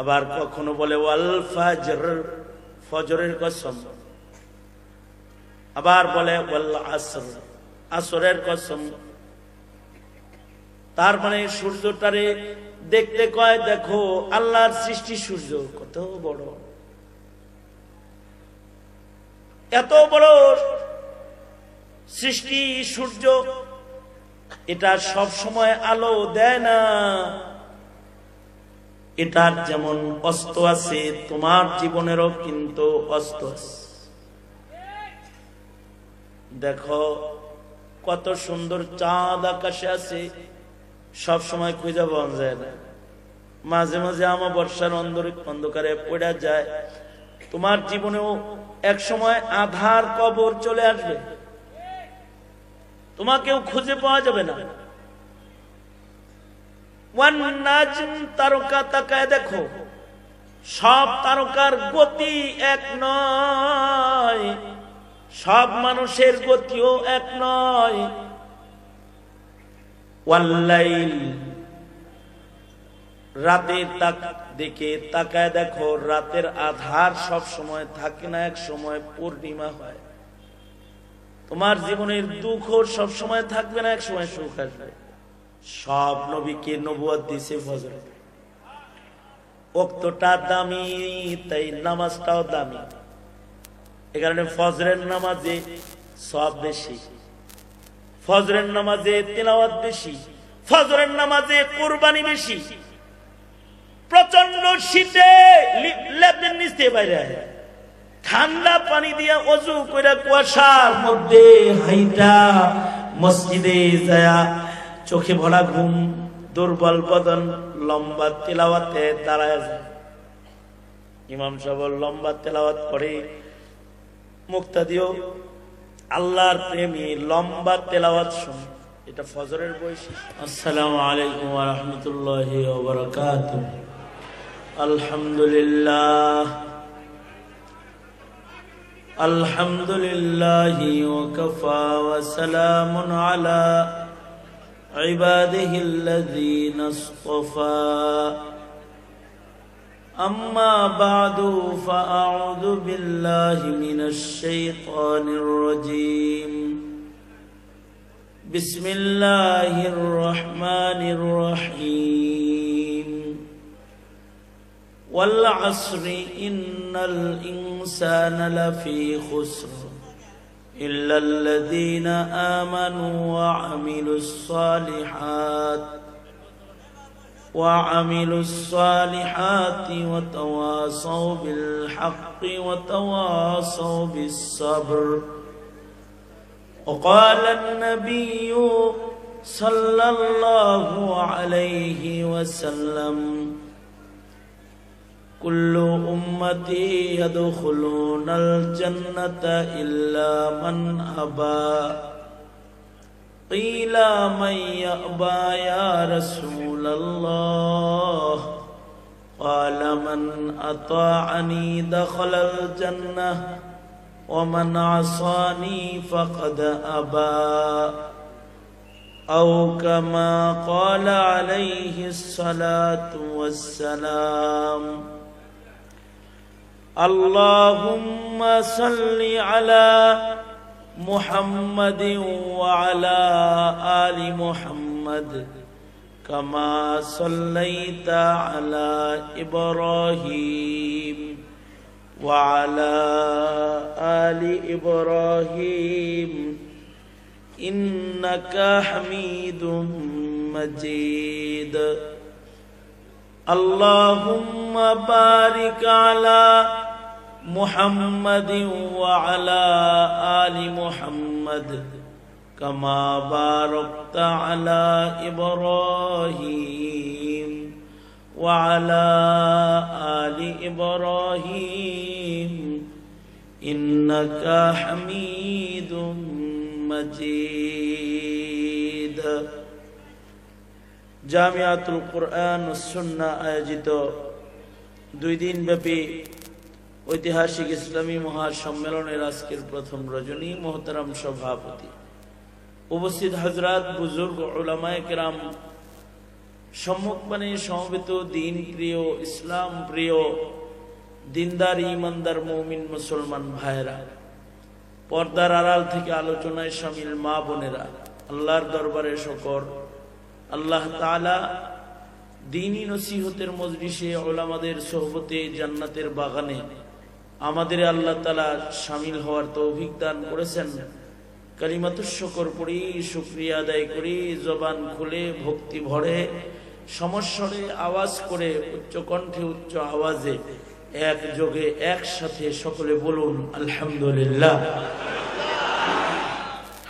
আবার কখনো বলে ওয়াল ফাজর, ফজরের কসম। আবার বলে ওয়াল আসর, আসরের কসম। তার মানে সূর্যটারে দেখতে কয় দেখো আল্লাহর সৃষ্টি সূর্য কত বড়, এত বড় সৃষ্টি সূর্য, এটা সব সময় আলো দেয় না। এটার যেমন অস্ত আছে, তোমার জীবনেরও কিন্তু অস্ত আছে। দেখো কত সুন্দর চাঁদ আকাশে আছে, সব সময় খুঁজে পাওয়া যায় না, মাঝে মাঝে আমাবস্যার অন্ধকারে পড়ে যায়। তোমার জীবনেও এক সময় আধার কবর চলে আসবে, তোমাকেও খুঁজে পাওয়া যাবে না। ওয়ান নাজম, তারকা তাকায় দেখো, সব তারকার গতি এক নয়, সব মানুষের গতিও এক নয়। ওয়াল্লাইল, রাতের দিকে তাকায় দেখো, রাতের আধার সব সময় থাকে না, এক সময় পূর্ণিমা হয়। তোমার জীবনের দুঃখ সব সময় থাকবে না, এক সময় সুখ আসবে। সব নবীকে নবুয়ত দিয়েছে ফজরে। ওয়াক্তটা দামি, তাই নামাজটাও দামি। এ কারণে ফজরের নামাজে সওয়াব বেশি, ফজরের নামাজে তিলাওয়াত বেশি, ফজরের নামাজে কুরবানি বেশি। প্রচন্ড শীতে লেপের নিচে বাইরে ঠান্ডা পানি দিয়ে ওযু কইরা কুয়াশার মধ্যে হাইটা মসজিদে যায়, চোখে ভরা ঘুম, দুর্বল বদন, লম্বা তিলাওয়াতে দাঁড়ায় যায়। ইমাম সাহেব লম্বা তিলাওয়াত করে, মুক্তাদিও আল্লাহর প্রেমী লম্বা তেলাওয়াত শুনে, এটা ফজরের বৈশিষ্ট্য। আসসালামু আলাইকুম ওয়া রাহমাতুল্লাহি ওয়া বারাকাতুহু। আলহামদুলিল্লাহ, আলহামদুলিল্লাহি ওয়া কাফা ওয়া সালামুন আলা ইবাদিহিল্লাযীনা ইসতাফা। أما بعد فأعوذ بالله من الشيطان الرجيم. بسم الله الرحمن الرحيم. والعصر إن الإنسان لفي خسر إلا الذين آمنوا وعملوا الصالحات وتواصوا بالحق وتواصوا بالصبر. وقال النبي صلى الله عليه وسلم كل أمتي يدخلون الجنة إلا من أبى. قيل من يأبى يا رسول الله؟ قال من أطاعني دخل الجنة ومن عصاني فقد أبى. أو كما قال عليه الصلاة والسلام. اللهم صل على محمد وعلى آل محمد كما صليت على إبراهيم وعلى آل إبراهيم إنك حميد مجيد. اللهم بارك على محمد وعلى آل محمد كما باركت على إبراهيم وعلى آل إبراهيم إنك حميد مجيد. জামিয়াতুল কুরআন ও সুন্নাহ আয়োজিত 2 দিন ব্যাপী ঐতিহাসিক ইসলামী মহাসম্মেলনের আজকের প্রথম রজনী, মোহতারাম সভাপতি, উপস্থিত হযরত, বুজুর্গ, উলামায়ে কেরাম, সম্মুখপানে সমবেত দিন প্রিয়, ইসলাম প্রিয়, দিনদার ইমানদার মুমিন মুসলমান ভাইরা, পর্দার আড়াল থেকে আলোচনায় শামিল মা বোনেরা, আল্লাহর দরবারে শকর, আল্লাহ তাআলা দ্বীনি নসিহতের মজলিসে উলামাদের সোহবতে জান্নাতের বাগানে আমাদের আল্লাহ তাআলা শামিল হওয়ার তৌফিক দান করেছেন। কালিমাতুশ শুকর পড়ি, শুকরিয়া আদায় করি, জবান খুলে ভক্তি ভরে সমস্বরে আওয়াজ করে উচ্চ কণ্ঠে উচ্চ আওয়াজে একযোগে একসাথে সকলে বলুন আলহামদুলিল্লাহ।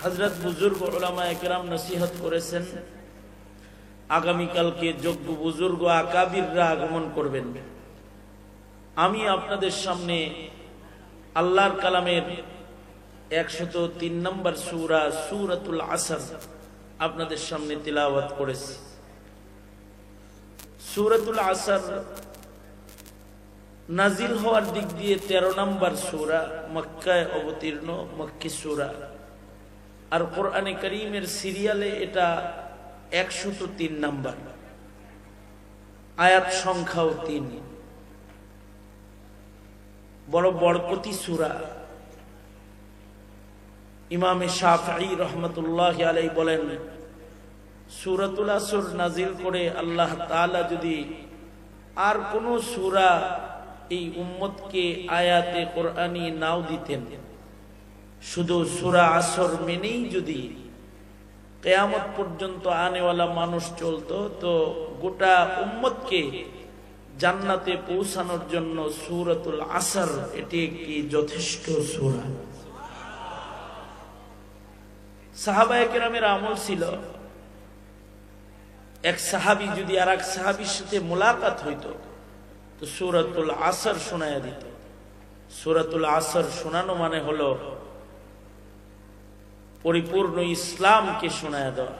হযরত বুজুর্গ উলামায়ে কেরাম নসিহত করেছেন, আগামীকালকে যোগ্য বুজুর্গ আকাবিররা আগমন করবেন। আমি আপনাদের সামনে আল্লাহর কালামের 103 নম্বর সূরা সূরাতুল আসর আপনাদের সামনে তিলাওয়াত করেছি। সূরাতুল আসর নাজিল হওয়ার দিক দিয়ে 13 নম্বর সূরা, মক্কায় অবতীর্ণ মক্কি সূরা। আর কোরআনে কারীমের সিরিয়ালে এটা 103 নম্বর, আয়াত সংখ্যাও 3। বড় বরকতি সূরা। ইমামে শাফিঈ রাহমাতুল্লাহি আলাইহি বলেন, সূরাতুল আসর নাজিল করে আল্লাহ তাআলা যদি আর কোন সূরা এই উম্মতকে আয়াতে কোরআনী নাও দিতেন, শুধু সূরা আসর মেনেই যদি কিয়ামত পর্যন্ত আনেওয়ালা মানুষ চলতো, তো গোটা উম্মতকে জান্নাতে পৌঁছানোর জন্য সূরাতুল আসর এটি একটি যথেষ্ট সূরা। সাহাবায়ে কেরামের আমল ছিল, এক সাহাবী যদি আর এক সাহাবীর সাথে মোলাকাত হইতো তো সূরাতুল আসর শোনায়া দিত। সূরাতুল আসর শোনানো মানে হলো পরিপূর্ণ ইসলামকে শোনায়া দেওয়া।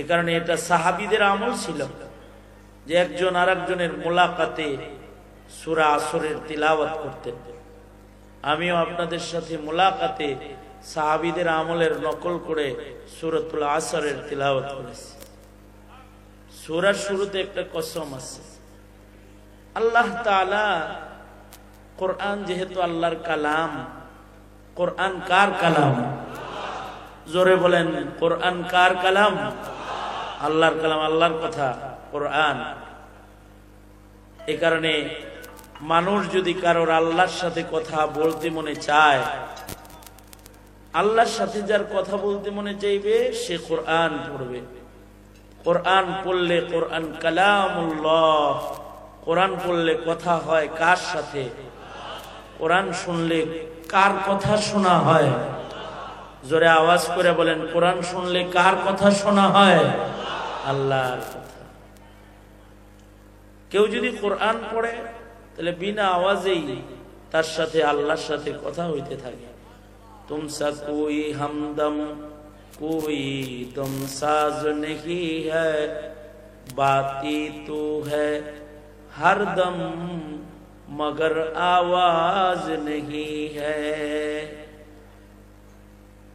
এ কারণে এটা সাহাবীদের আমল ছিল যে একজন আর একজনের মোলাকাতে সূরা আসরের তিলাওয়াত করতেন। আমিও আপনাদের সাথে মোলাকাতে সাহাবীদের আমলের নকল করে সূরাতুল আসরের তিলাওয়াত করেছি। সূরার শুরুতে একটা কসম আছে। আল্লাহ তাআলা কোরআন যেহেতু আল্লাহর কালাম, কোরআন কার কালাম? জোরে বলেন, কোরআন কার কালাম? আল্লাহর কালাম, আল্লাহর কথা কোরআন। এ কারণে মানুষ যদি কারোর আল্লাহর সাথে কথা বলতে মনে চায়, আল্লাহর সাথে যার কথা বলতে মনে চাইবে সে কোরআন পড়বে। কোরআন পড়লে কোরআন কালামুল্লাহ, কোরআন পড়লে কথা হয় কার সাথে? কোরআন শুনলে কার কথা শোনা হয়? জোরে আওয়াজ করে বলেন, কোরআন শুনলে কার কথা শোনা হয়? আল্লাহর কথা। কেউ যদি কোরআন পড়ে তাহলে বিনা আওয়াজেই তার সাথে আল্লাহর সাথে কথা হইতে থাকে। তুমসা কোই हमदम कोई तुम साज नहीं है, बाती तू है हरदम मगर आवाज नहीं है।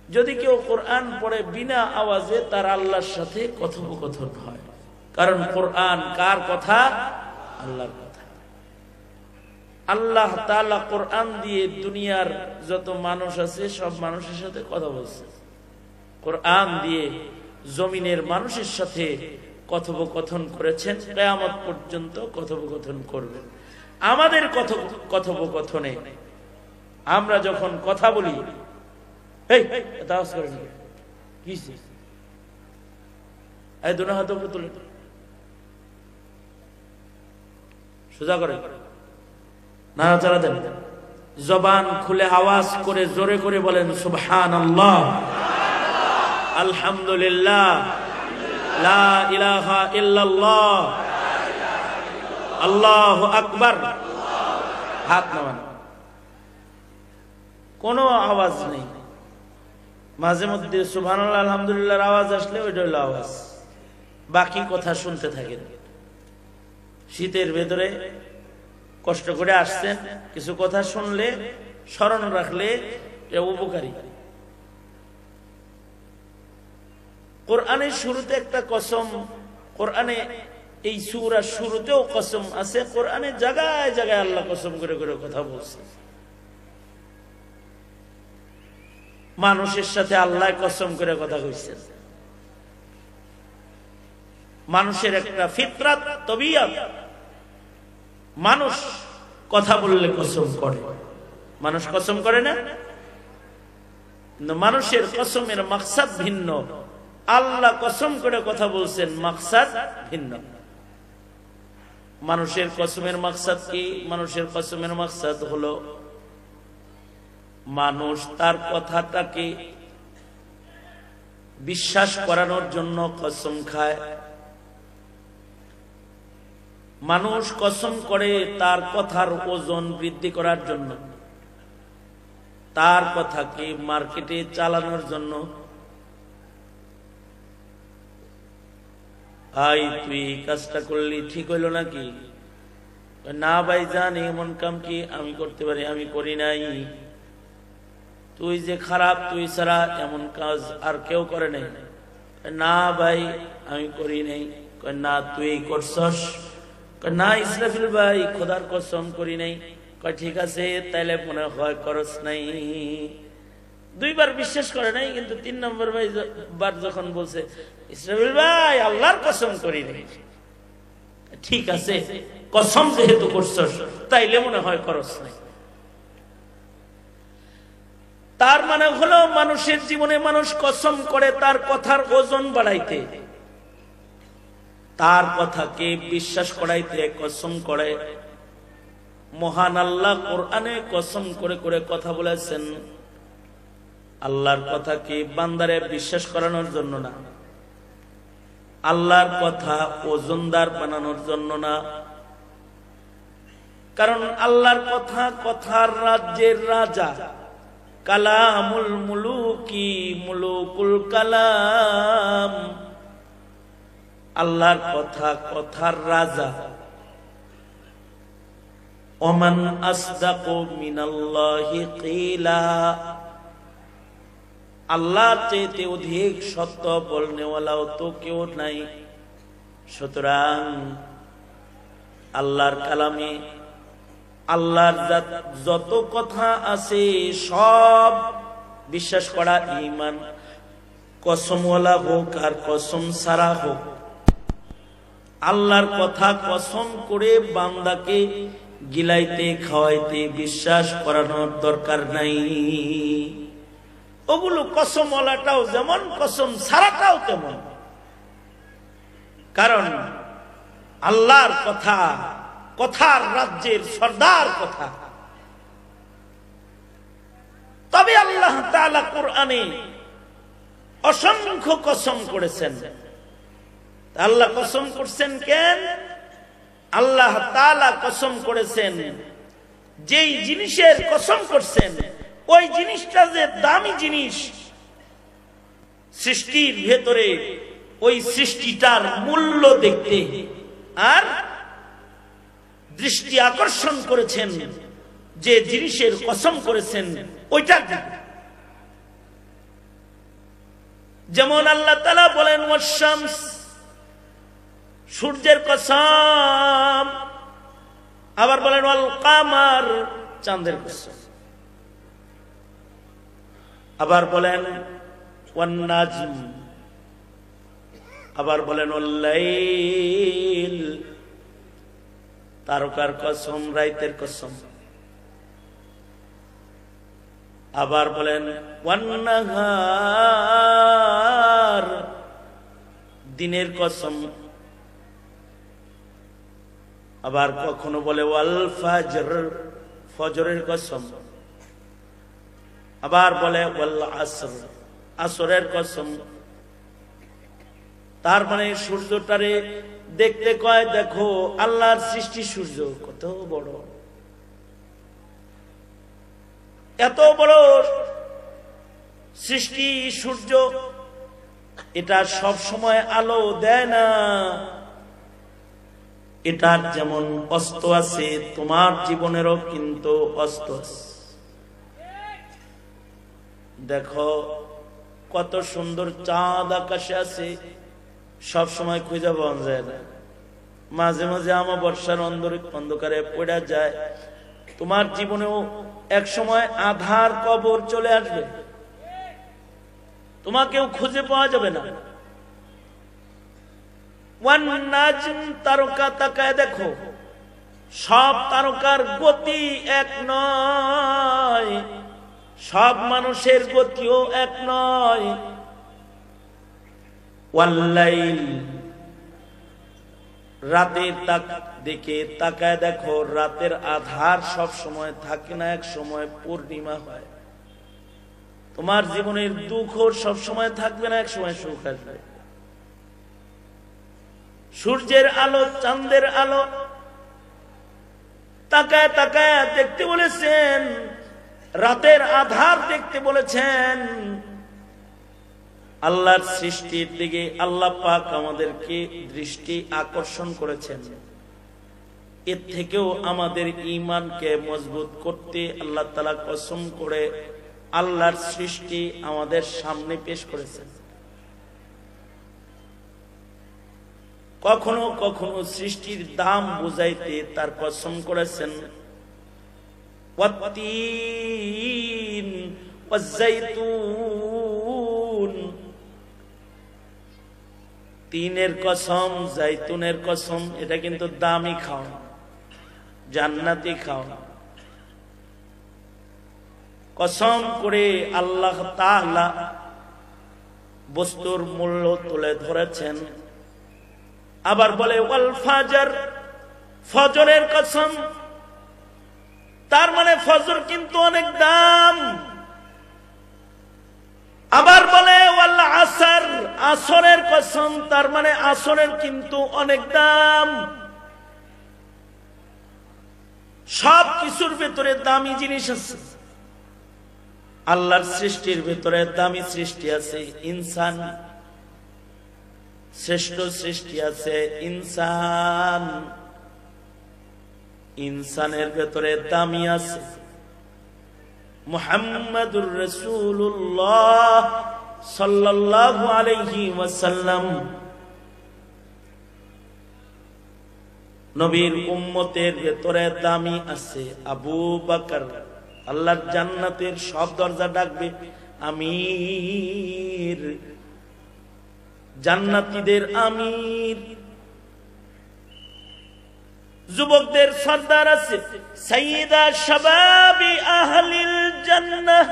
যদি কেউ কোরআন পড়ে বিনা আওয়াজে, তার আল্লাহর সাথে কথোপকথন হয়। কারণ কোরআন কার কথা? আল্লাহর কথা। আল্লাহ তাআলা কোরআন দিয়ে দুনিয়ার যত মানুষ আছে সব মানুষের সাথে কথা বলছে। কোরআন দিয়ে জমিনের মানুষের সাথে কথোপকথন করেছেন, কিয়ামত পর্যন্ত কথোপকথন করবেন। আমাদের কথোপকথনে আমরা যখন কথা বলি, এই তাওয়াজ করেন কি এই দুনো হাত উপরে তুলে সোজা করে নাড়াচাড়া দেন, জবান খুলে আওয়াজ করে জোরে করে বলেন সুবহানাল্লাহ, আলহামদুলিল্লাহ, লা ইলাহা ইল্লাল্লাহ, আল্লাহু আকবার। হাত নামান, কোনো আওয়াজ নেই। মাঝে মধ্যে সুবহানাল্লাহ আলহামদুলিল্লাহর আওয়াজ আসলে ওইটা হলো আওয়াজ, বাকি কথা শুনতে থাকেন। শীতের ভেতরে কষ্ট করে আসছেন, কিছু কথা শুনলে স্মরণ রাখলে এটা উপকারী। কোরআনের শুরুতে একটা কসম কোরআনে এই সূরার শুরুতেও কসম আছে, কোরআনে জায়গায় জায়গায় আল্লাহ কসম করে করে কথা বলছে। মানুষের সাথে আল্লাহ কসম করে কথা কইছেন। মানুষের একটা ফিতরাত, তবিয়ত, মানুষ কথা বললে কসম করে। মানুষ কসম করে না, কিন্তু মানুষের কসমের মাকসাদ ভিন্ন। আল্লাহ কসম করে কথা বলছেন, মাকসাদ ভিন্ন। মানুষের কসমের মাকসাদ কি? মানুষের কসমের মাকসাদ হলো মানুষ তার কথাটাকে বিশ্বাস করানোর জন্য কসম খায়। মানুষ কসম করে তার কথার ওজন বৃদ্ধি করার জন্য, তার কথাকে মার্কেটে চালানোর জন্য। ভাই তুই কাজটা করলি ঠিক হইল নাকি? না ভাই জান, এমন কাম কি আমি করতে পারি? আমি করি নাই। তুই যে খারাপ, তুই ছাড়া এমন কাজ আর কেউ করে নাই। না ভাই আমি করি নাই। না তুই করছস? না ইসরাফিল ভাই খোদার কসম করি নাই। ঠিক আছে তাইলে মনে হয় করস নাই। দুইবার বিশ্বাস করে নাই, কিন্তু 3 নম্বর বার যখন বলছে ইসরাফিল ভাই আল্লাহর কসম করি নাই, ঠিক আছে কসম যেহেতু করছস তাইলে মনে হয় করস নাই। তার মানে হলো মানুষের জীবনে মানুষ কসম করে তার কথার ওজন বাড়াইতে, তার কথাকে বিশ্বাস করাইতে কসম করে। মহান আল্লাহ কোরআনে কসম করে করে কথা বলেছেন। আল্লাহর কথাকে বান্দারে বিশ্বাস করানোর জন্য না, আল্লাহর কথা ওজনদার বানানোর জন্য না। কারণ আল্লাহর কথা কথার রাজ্যের রাজা, কালামুল মুলুকি মুলুকুল কালাম। আল্লাহর কথা কথার রাজা। ওমান আসদাকু মিনাল্লাহি কিলা। আল্লাহর চাইতে অধিক সত্য বলনেওয়ালাও তো কেউ নাই। সুতরাং আল্লাহর কালামে আল্লাহর যত কথা আছে সব বিশ্বাস করা ঈমান। কসমওয়ালা হোক আর কসম ছাড়া হোক, আল্লাহর কথা কসম করে বান্দাকে গিলাইতে খাওয়াইতে বিশ্বাস করানোর দরকার নাই। ওগুলো কসমওয়ালাটাও যেমন, কসম ছাড়াটাও তেমন। কারণ আল্লাহর কথা কথার রাজ্যের সর্দার কথা। তবে আল্লাহ তাআলা কোরআনে অসংখ্য কসম করেছেন। আল্লাহ কসম করছেন কেন? আল্লাহ তাআলা কসম করেছেন, যেই জিনিসের কসম করছেন ওই জিনিসটা যে দামি জিনিস, সৃষ্টির ভেতরে ওই সৃষ্টিটার মূল্য দেখতে আর দৃষ্টি আকর্ষণ করেছেন যে জিনিসের কসম করেছেন ওইটা। যেমন আল্লাহ তাআলা বলেন ওয়াশ-শামস, সূর্যের কসম। আবার বলেন ওয়াল কামার, চাঁদের কসম। আবার বলেন ওয়ান নাজম। আবার বলেন ওয়াল লাইল, তারকার কসম, রাতের কসম। আবার বলেন ওয়ান নাহার, দিনের কসম। আবার কখনো বলে ওয়াল ফাজর, ফজরের কসম। আবার বলে ওয়াল আসর, আসরের কসম। তার মানে সূর্যটারে দেখতে কয় দেখো আল্লাহর সৃষ্টি সূর্য কত বড়, এত বড় সৃষ্টি সূর্য। এটা সব সময় আলো দেয় না। এটার যেমন অস্ত আছে, তোমার জীবনেরও কিন্তু অস্ত আছে। দেখো কত সুন্দর চাঁদ আকাশে আছে, সব সময় খুঁজে পাওয়া যায় না, মাঝে মাঝে অমাবস্যার অন্ধকারে পড়ে যায়। তোমার জীবনেও এক সময় আধার কবর চলে আসবে, তোমাকেও খুঁজে পাওয়া যাবে না। ওয়ান নাজম, তারকা তাকায় দেখো, সব তারকার গতি এক নয়, সব মানুষের গতিও এক নয়। ওয়াল্লাইল, রাতের দিকে তাকায় দেখো, রাতের আধার সব সময় থাকে না, এক সময় পূর্ণিমা হয়। তোমার জীবনের দুঃখ সব সময় থাকবে না, এক সময় সুখ আসবে। সূর্যের আলো, চাঁদের আলো তাকায় তাকায় দেখতে বলেছেন, রাতের আধার দেখতে বলেছেন। আল্লাহর সৃষ্টির দিকে আল্লাহ পাক আমাদেরকে দৃষ্টি আকর্ষণ করেছেন। এর থেকেও আমাদের ঈমানকে মজবুত করতে আল্লাহ তাআলা কসম করে আল্লাহর সৃষ্টি আমাদের সামনে পেশ করেছেন। কখনো কখনো সৃষ্টির দাম বুঝাইতে তার কসম করেছেন। ওয়াত্তিন ওয়াজ্জাইতুন, তিনের কসম, জাইতুনের কসম, এটা কিন্তু দামি খাও, জান্নাতি খাও। কসম করে আল্লাহ তাআলা বস্তুর মূল্য তুলে ধরেছেন। আবার বলে ওয়াল ফাজর, ফজরের কসম, তার মানে ফজর কিন্তু অনেক দাম। আবার বলে ওয়াল আসর, আসরের কসম, তার মানে আসরের কিন্তু অনেক দাম। সব কিছুর ভেতরে দামি জিনিস আছে। আল্লাহর সৃষ্টির ভেতরে দামি সৃষ্টি আছে ইনসান, শ্রেষ্ঠ সৃষ্টি আছে ইনসান। ইনসানের ভেতরে দামি আছে মুহাম্মাদুর রাসূলুল্লাহ সাল্লাল্লাহু আলাইহি ওয়াসাল্লাম। নবীর উম্মতের ভেতরে দামি আছে আবু বকর। আল্লাহর জান্নাতের সব দরজা ডাকবে আমির, জান্নাতীদের আমির। যুবকদের সর্দার আছে সাইয়্যিদা শাবাবি আহলিল জান্নাহ।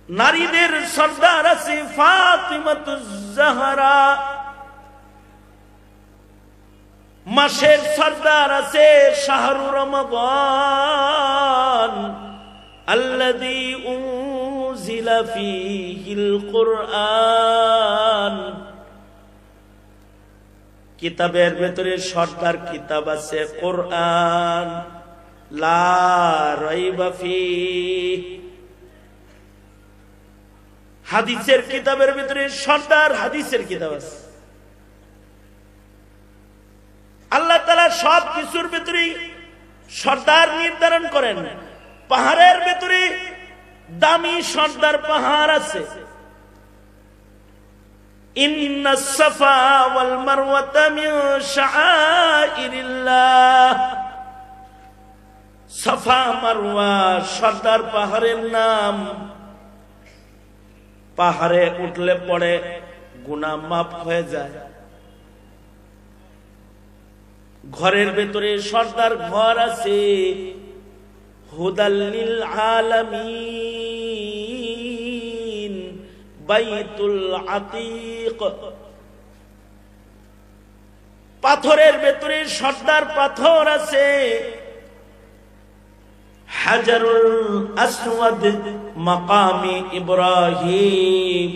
নারীদের সর্দার আছে ফাতিমাতুজ জাহরা। মাসের সর্দার আছে শাহরু রমাদান আল্লাযী উনজিলা ফীহিল কুরআন। কিতাবের ভেতরে সর্দার কিতাব আছে কোরআন, লা রাইবা ফীহ। হাদিসের কিতাবের ভিতরে সর্দার হাদিসের কিতাব আছে। আল্লাহ তাআলা সব কিছুর ভিতরে সর্দার নির্ধারণ করেন। পাহাড়ের ভিতরে দামি সর্দার পাহাড় আছে। ইন্নাস সাফা ওয়াল মারওয়াতা মিন শাআইরিল্লাহ। সাফা মারওয়া সর্দার পাহাড়ের নাম। পাহাড়ে উঠলে পড়ে গুনাহ মাফ হয়ে যায়। ঘরের ভেতরে সর্দার ঘর আছে হুদাল লিল আলামিন বাইতুল আতীক। পাথরের ভেতরে সর্দার পাথর আছে হাজারুল আসওয়াদ মাকামি ইব্রাহিম।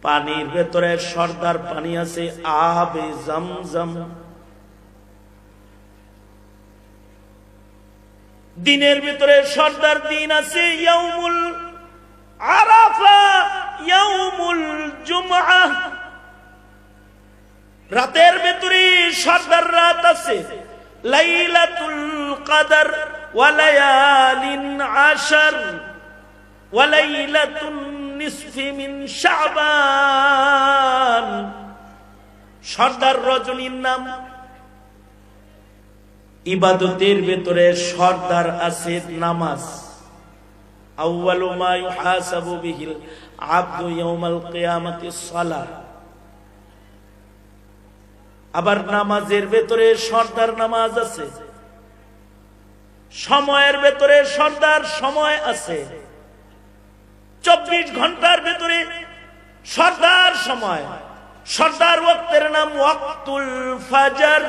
পানির ভেতরে সর্দার পানি আছে আবে জমজম। দিনের ভিতরে সর্দার দিন আছে ইয়াউমুল আরাফা, ইয়াউমুল জুমআ। রাতের ভেতরে সর্দার রাত আছে লাইলাতুল কদর ওয়া লায়ালিন আশর। ওয়ালাইলাতুন নিসফি মিন শাবান, সর্দার রজনীর নাম। ইবাদতের ভেতরে সর্দার আছে নামাজ। আউয়ালু মা ইউহাসাবু বিহিল আবদু ইয়াউমাল কিয়ামাতিস সালাহ। আবার নামাজের ভেতরে সর্দার নামাজ আছে, সময়ের ভেতরে সর্দার সময় আছে, 24 ঘন্টার ভেতরে সর্দার সময়। সর্দার ওয়াক্তের নাম ওয়াক্তুল ফাজর।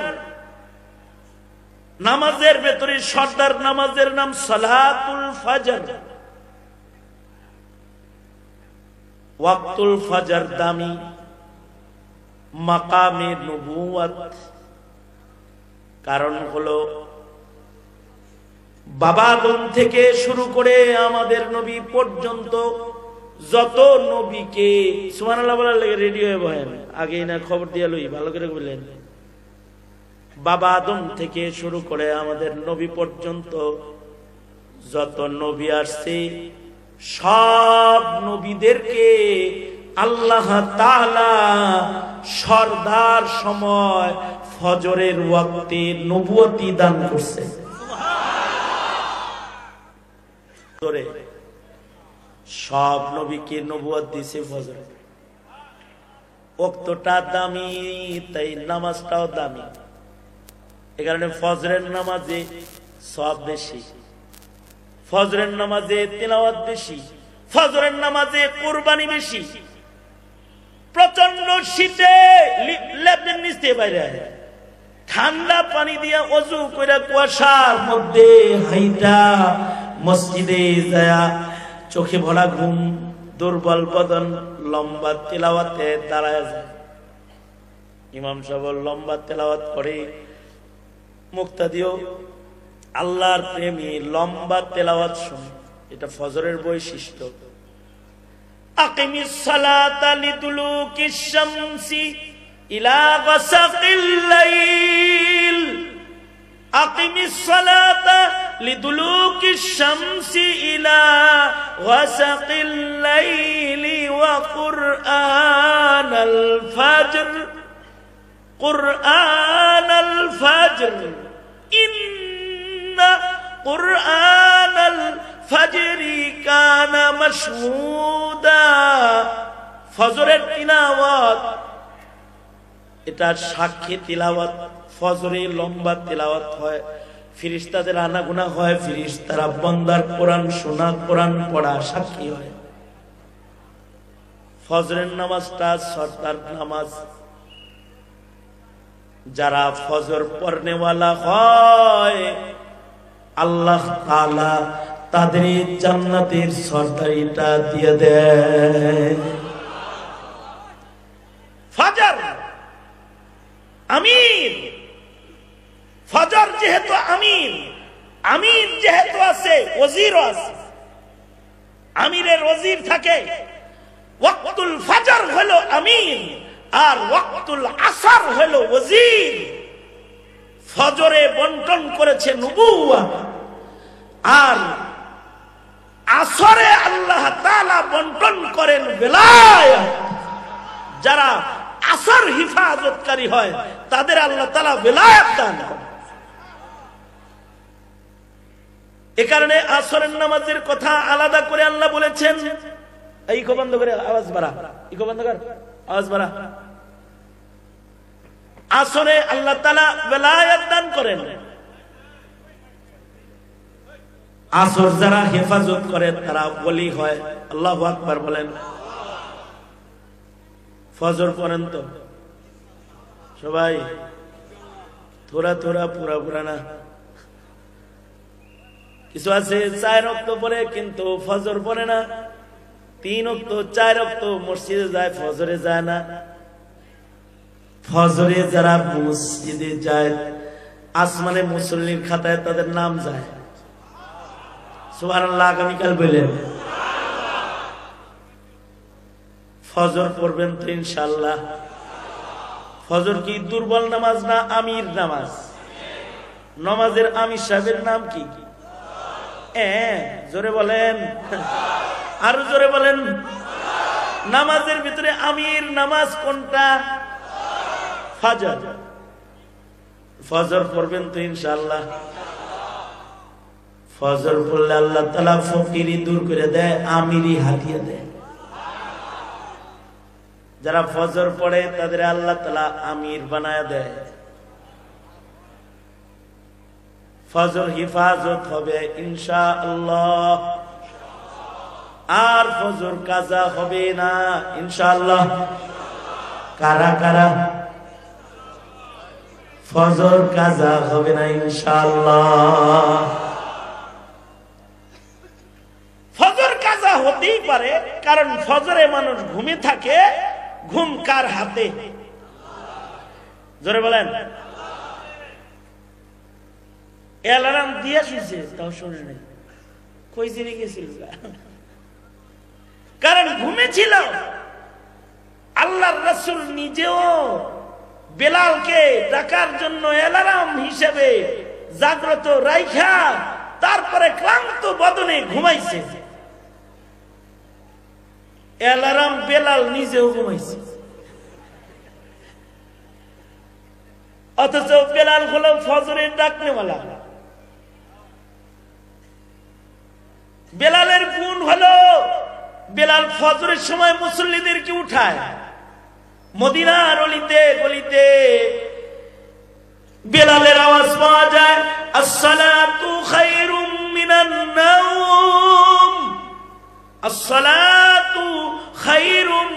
নামাজের ভেতরে সর্দার নামাজের নাম সালাতুল ফাজর। ওয়াক্তুল ফাজর দামি, মাকামে নবুয়ত। কারণ হলো বাবা আদম থেকে শুরু করে আমাদের নবী পর্যন্ত যত নবীকে, সুবহানাল্লাহ বলার লাগে রেডি হয়ে বলেন, আগেই না খবর দিয়ে লই, ভালো করে বললেন। বাবা আদম থেকে শুরু করে আমাদের নবী পর্যন্ত যত নবী আসছে, সব নবীদেরকে আল্লাহ তাআলা সর্দার সময় ফজরের ওয়াক্তে নবুয়তি দান করছে। সব নবীকে নবুয়ত দিয়েছে ফজরে। ওয়াক্তটা দামি, তাই নামাজটাও দামি। এ কারণে ফজরের নামাজে সওয়াব বেশি, ফজরের নামাজে তিলাওয়াত বেশি, ফজরের নামাজে কুরবানি বেশি। প্রচন্ড শীতে লেপের নিচে বাইরে ঠান্ডা পানি দিয়ে ওযু কইরা কুয়াশার মধ্যে হাইটা মসজিদে যায়া চোখে ভরা ঘুম, দুর্বল বদন, লম্বা তিলাওয়াতে দাঁড়ায় যায়। ইমাম সাহেব লম্বা তিলাওয়াত করে, মুক্তাদিও আল্লাহর প্রেমী লম্বা তেলাওয়াত শুনে। এটা ফজরের বৈশিষ্ট্য। আকিমিস সালাতা লিদুলুকিশ শামসি ইলা গাসাকিল লাইল। আকিমিস সালাতা লিদুলুকিশ শামসি ইলা গাসাকিল লাইলি ওয়া কুরআনাল ফাজর। কুরআনাল ফাজর, ইন্না কুরআনাল ফাজরি কানা মাশহুদা। ফজরের তিলাওয়াত এটা সাক্ষী তিলাওয়াত। ফজরে লম্বা তিলাওয়াত হয়, ফেরেশতাদের আনাগোনা হয়, ফেরেশতারা বান্দার কোরআন শোনা, কোরআন পড়া সাক্ষী হয়। ফজরের নামাজটা সর্দার নামাজ। যারা ফজর পড়নেওয়ালা হয় আল্লাহ তাআলা তাদের জান্নাতের সরদারিটা দিয়ে দেয়। ফজর আমির, ফজর যেহেতু আমির, আমির যেহেতু আছে ওজিরও আছে। আমিরের ওজির থাকে। ওয়াক্তুল ফজর হলো আমির, আর ওয়াক্তুল আসর হলো ওজির। ফজরে বন্টন করেছে নবুয়ত, আর আসরে আল্লাহ তাআলা বন্টন করেন বেলায়াত। যারা আসর হিফাজতকারী হয় তাদের আল্লাহ তাআলা বেলায়াত দান করেন। এ কারণে আসরের নামাজের কথা আলাদা করে আল্লাহ বলেছেন। ইকো বন্ধ করে আওয়াজ বাড়া, ইকো বন্ধ কর, আওয়াজ বাড়া। আসরে আল্লাহ তাআলা বেলায়াত দান করেন। আসর যারা হেফাজত করে তারা ওলি হয়। আল্লাহু আকবার বলেন। ফজর পড়েন তো সবাই, থোড়া থোড়া, পুরা পুরা না। কিছু আছে 4 ওয়াক্ত পড়ে কিন্তু ফজর পড়ে না, 3 ওয়াক্ত 4 ওয়াক্ত মসজিদে যায়, ফজরে যায় না। ফজরে যারা মসজিদে যায় আসমানে মুসল্লির খাতায় তাদের নাম যায়। সুবহানাল্লাহ, আগামীকাল বললেন ফজর পড়বেন তো ইনশাআল্লাহ। ফজর কি দুর্বল নামাজ না আমির নামাজ? নামাজের আমির সাহেবের নাম কি? জোরে বলেন। আরো জোরে বলেন। নামাজের ভিতরে আমির নামাজ কোনটা? ফজর। ফজর পড়বেন তো ইনশাআল্লাহ। ফজর পড়লে আল্লাহ তাআলা ফকিরি দূর করে দেয়, আমিরি হাতিয়ে দেয়। যারা ফজর পড়ে তাদের আল্লাহ তাআলা আমির বানায় দেয়। ফজর হিফাজত হবে ইনশাআল্লাহ, আর ফজর কাজা হবে না ইনশাআল্লাহ। কারা কারা ফজর কাজা হবে না ইনশাআল্লাহ? ফজর কাজা হতেই পারে, কারণ ফজরে মানুষ ঘুমে থাকে। ঘুম কার হাতে? জোরে বলেন। অ্যালার্ম দিয়ে শুনছে, তাও শুনে নেই, কই জেনে গেছিল, কারণ ঘুমেছিল। আল্লাহর রাসূল নিজেও বেলালকে ডাকার জন্য অ্যালার্ম হিসেবে জাগ্রত রাইখা তারপরে ক্লান্ত বদনে ঘুমাইছে। অ্যালার্ম বেলাল নিজেও ঘুমাইছে, অথচ বেলাল হলো ফজরের ডাকনেওয়ালা। বেলালের গুণ হলো বেলাল ফজরের সময় মুসল্লিদেরকে উঠায়। মদিনার অলিতে গলিতে বেলালের আওয়াজ পাওয়া যায়, আসসালাতু খায়রুম মিনান নাওম, আসসালাতু খায়রুম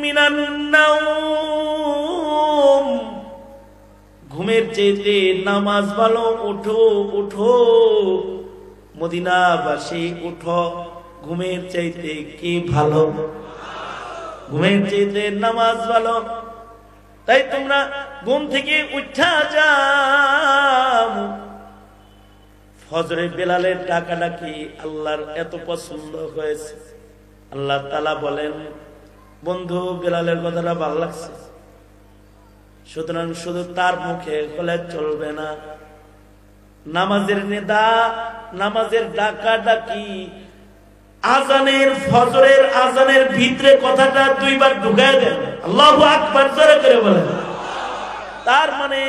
মিনান নাওম। ঘুমের চেয়ে নামাজ ভালো, উঠো উঠো মদিনাবাসী উঠো। ঘুমের চাইতে কি ভালো? ঘুমের চাইতে নামাজ ভালো। তাই তোমরা ঘুম থেকে উঠা যাও। ফজরে বেলালের ডাকাডাকি আল্লাহর এত পছন্দ হয়েছে, আল্লাহ তাআলা বলেন, বন্ধু বেলালের কথাটা ভালো লাগছে, সুতরাং শুধু তার মুখে বলে চলবে না। নামাজের নেদা, নামাজের ডাকাডাকি, আজানের, ফজরের আজানের ভিতরে কথাটা দুইবার ঢুকায় দেন, আল্লাহু আকবার জোরে করে বলেন। তার মানে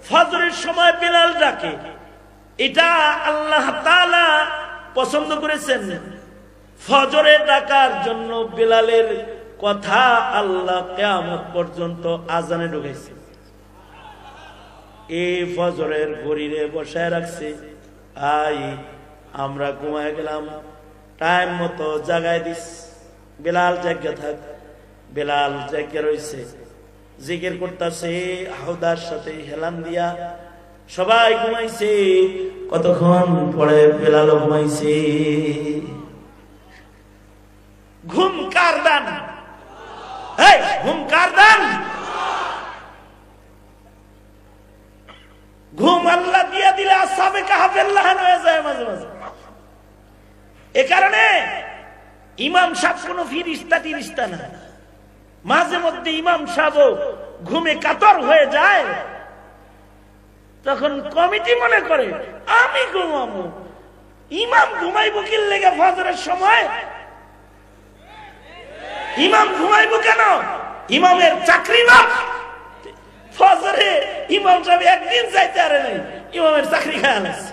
ফজরের সময় বেলাল ডাকে, এটা আল্লাহ তাআলা পছন্দ করেছেন। ফজরে ডাকার জন্য বেলালের কথা আল্লাহ কিয়ামত পর্যন্ত আজানে ঢুকাইছে। এই ফজরের ঘড়িরে বসায় রাখছে, আই আমরা ঘুমায় গেলাম, টাইম মতো জাগায় দিস, বেলাল জায়গা থাক। বেলাল জায়গা রয়েছে, জিকির করতেছে আহুদার সাথে হেলান দিয়া। সবাই ঘুমাইছে, কতক্ষণ পরে বেলাল ঘুমাইছে। ঘুম কার দান? এই ঘুম কার দান? ঘুম আল্লাহ দিয়া দিলে আসহাবে কাহফের লাহান হয়ে যায় মাঝে মাঝে। এ কারণে ইমাম সাহেব কোন ফিরিস্তা টিরিস্তা না। মাঝে মধ্যে ইমাম সাহেব ঘুমে কাতর হয়ে যায়, তখন কমিটি মনে করে আমি ঘুমাবো। ইমাম ঘুমাইবো কি লেগে ফজরের সময়? ইমাম ঘুমাইবো কেন? ইমামের চাকরি না। ফজরে ইমাম সাহেব একদিন যাইতে পারে নাই, ইমামের চাকরি খায় আনছে।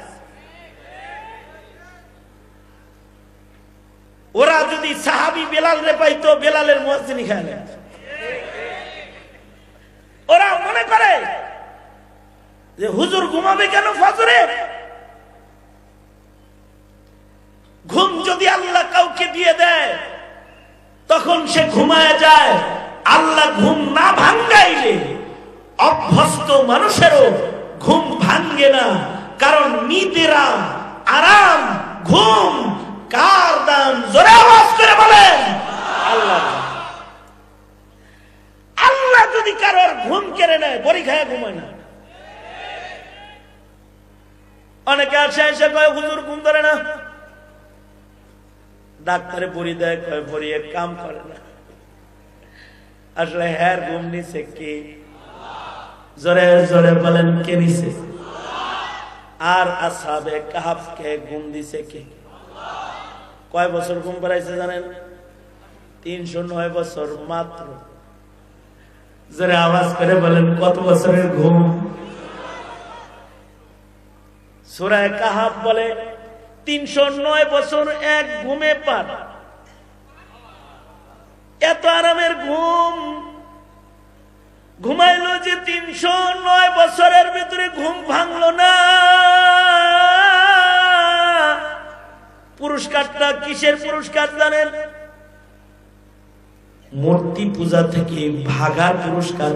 ওরা যদি সাহাবী বেলাল রে পাইতো, বেলালের মুয়াজ্জিনি খায় না। ওরা মনে করে যে হুজুর ঘুমাবে কেন ফজরে? ঘুম যদি আল্লাহ কাউকে দিয়ে দেয় তখন সে ঘুমায় যায়। আল্লাহ ঘুম না ভাঙ্গাইলে অভ্যস্ত মানুষেরও ঘুম ভাঙ্গে না, কারণ নিদেরা আরাম ঘুম কার দান? জোরে আওয়াজ করে বলেন আল্লাহ। আল্লাহ যদি কারোর ঘুম কেড়ে নেয়, বড়ি খায় ঘুমায় না। অনেকে আসে এসে কয় হুজুর ঘুম ধরে না, ডাক্তারে বড়ি দেয়, কয় বড়ি এক কাম করে না। আসলে হ্যার ঘুম নিছে কে? জোরে জোরে বলেন কে নিছে? আর আসহাবে কাহফকে ঘুম দিছে কে? কয় বছর ঘুম পাড়াইছে জানেন? 309 বছর মাত্র। যারা আওয়াজ করে বলেন কত বছরের ঘুম? সূরা কাহাফ বলে 309 বছর এক ঘুমে পার। এত আরামের ঘুম ঘুমাইলো যে 309 বছরের ভিতরে ঘুম ভাঙলো না। পুরস্কারটা কিসের পুরস্কার জানেন? মূর্তি পূজা থেকে ভাগার পুরস্কার।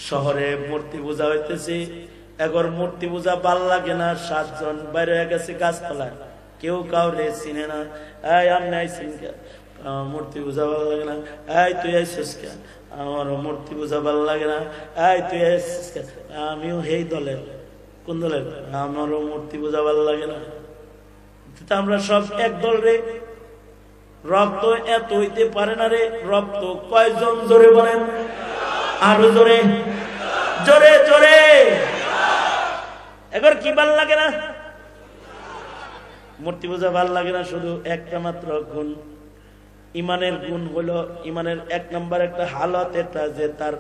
শহরে মূর্তি পূজা হইতেছে, এখন মূর্তি পূজা ভাল লাগে না, 7 জন বাইরে হয়ে গেছে গাছতলায়, কেউ কাউরে চিনে না। এই আমি আইসিন কে? মূর্তি পূজা ভালো লাগে না। এই তুই আইসিস কে? আমারও মূর্তি পূজা ভালো লাগে না। এই তুই আইসিস কে? আমিও সেই দলের। কোন দলের? আমারও মূর্তি পূজা ভালো লাগে না। আমরা সব এক দল রে। রব তো এত হইতে পারে না রে। রব তো কয়জন? জোরে বলেন, আরো জোরে, জোরে জোরে। এবার কি ভাল লাগে না? মূর্তি পূজা ভাল লাগে না। শুধু একটা মাত্র গুণ, ইমানের গুণ হলো, ইমানের 1 নম্বর একটা হালত এটা যে তার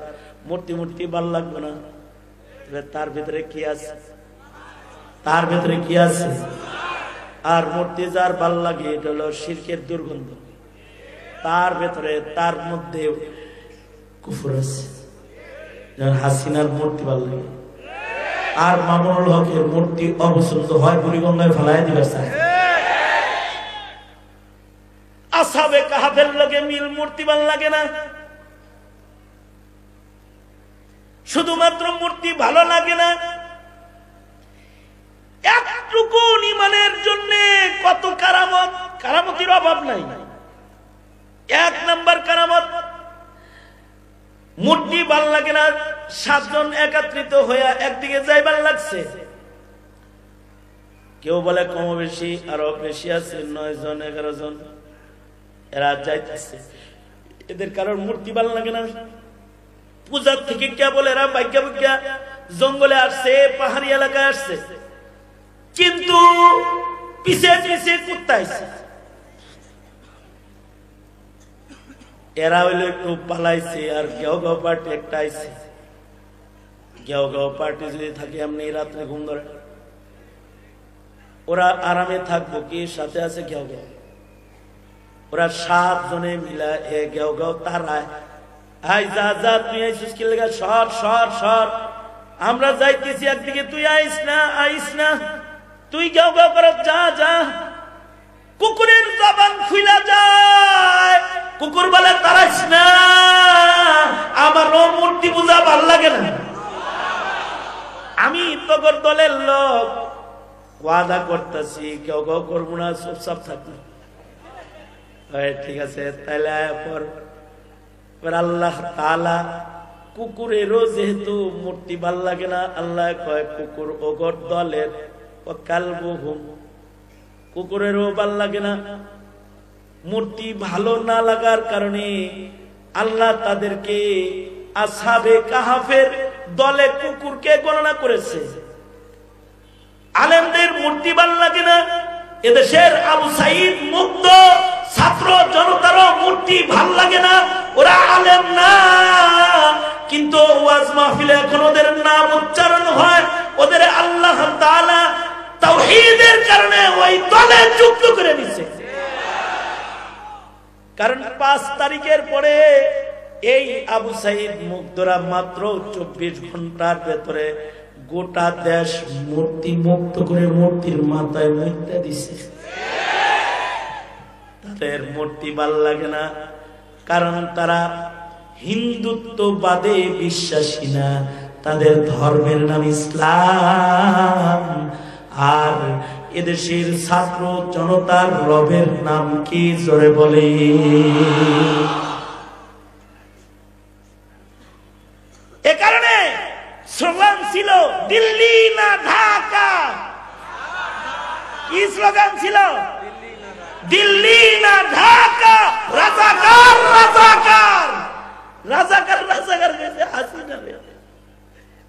মূর্তি ভাল লাগবে না। তার ভিতরে কি আছে? তার ভিতরে কি আছে? আর মূর্তি যার ভাল লাগে এটা হলো শিরকের দুর্গন্ধ। তার ভেতরে, তার মধ্যে কুফর আছে। হাসিনার মূর্তি ভাল লাগে, আর মামুনুল হকের মূর্তি অপছন্দ হয়, বুড়িগঙ্গায় ফেলায় দিবে চায়। আসহাবে কাহাফের লগে মিল মূর্তি ভাল লাগে না। শুধুমাত্র মূর্তি ভালো লাগে না, একটুকু ইমানের জন্য কত কারামত, কারামতির অভাব নাই। 1 নম্বর কারামত, মূর্তি ভাল লাগে না। 7 জন একত্রিত হইয়া একদিকে যাইবার লাগছে। কেউ বলে কম বেশি, আরো বেশি আছে, 9 জন 11 জন এরা যাইতেছে। এদের কারোর মূর্তি ভাল লাগে না। পূজার থেকে কেবল এরা বাইকা বাইকা জঙ্গলে আসছে, পাহাড়ি এলাকায় আসছে, কিন্তু পিছে পিছে কুত্তা আইছে। এরা হইলো একটু পালাইছে, আর গেও গাও পার্টি একটা আইছে। গেও গাও পার্টি যদি থাকে এমনি রাত্রে ঘুম ধরে, ওরা আরামে থাকবো কি? সাথে আছে গেও গাও। ওরা 7 জনে মিলা এ গেও গাও তারায়, আই যা যা তুই আইসিস কি লেগা? সর সর সর, আমরা যাইতেছি একদিকে, তুই আইস না, আইস না, তুই গেও গাও কর, যা যা। কুকুরের জবান খুইলা যায়, কুকুর বলে তারাইস না, আমার মূর্তি পূজা ভাল লাগে না। আমি তোর দলের লোক, ওয়াদা করতেছি কেউ কেউ করবো না, চুপচাপ থাকবো। ঠিক আছে, তাইলে আল্লাহ তাআলা কুকুরেরও যেহেতু মূর্তি ভাল লাগে না, আল্লাহ কয় কুকুর ওগর দলের, কালবুহুম, কুকুরেরও ভাল লাগে না। মূর্তি ভালো না লাগার কারণে আল্লাহ তাদেরকে আসহাবে কাহাফের দলে কুকুরকে গণনা করেছে। আলেমদের মূর্তি ভাল লাগে না। এদেশের আবু সাইদ মুগ্ধ ছাত্র জনতারও মূর্তি ভাল লাগে না। ওরা আলেম না, কিন্তু ওয়াজ মাহফিলে এখন ওদের নাম উচ্চারণ হয়, ওদের আল্লাহ তাআলা তাওহীদের কারণে ওই দলে যুক্ত করে দিয়েছে। কারণ 5 তারিখের পরে এই আবু সাইদ মুগ্ধরা মাত্র 24 ঘন্টার ভেতরে গোটা দেশ মূর্তি মুক্ত করে মূর্তির মাথায় মুক্তা দিছে। তাদের মূর্তি ভাল লাগে না, কারণ তারা হিন্দুত্ববাদে বিশ্বাসী না, তাদের ধর্মের নাম ইসলাম। আর এদেশের ছাত্র জনতার রবের নাম কি? জোরে বলে। এ কারণে স্লোগান ছিল দিল্লি না ঢাকা। কি স্লোগান ছিল? দিল্লি না ঢাকা, রাজাকার রাজাকার, রাজাকার রাজাকার গেছে হাসিনা।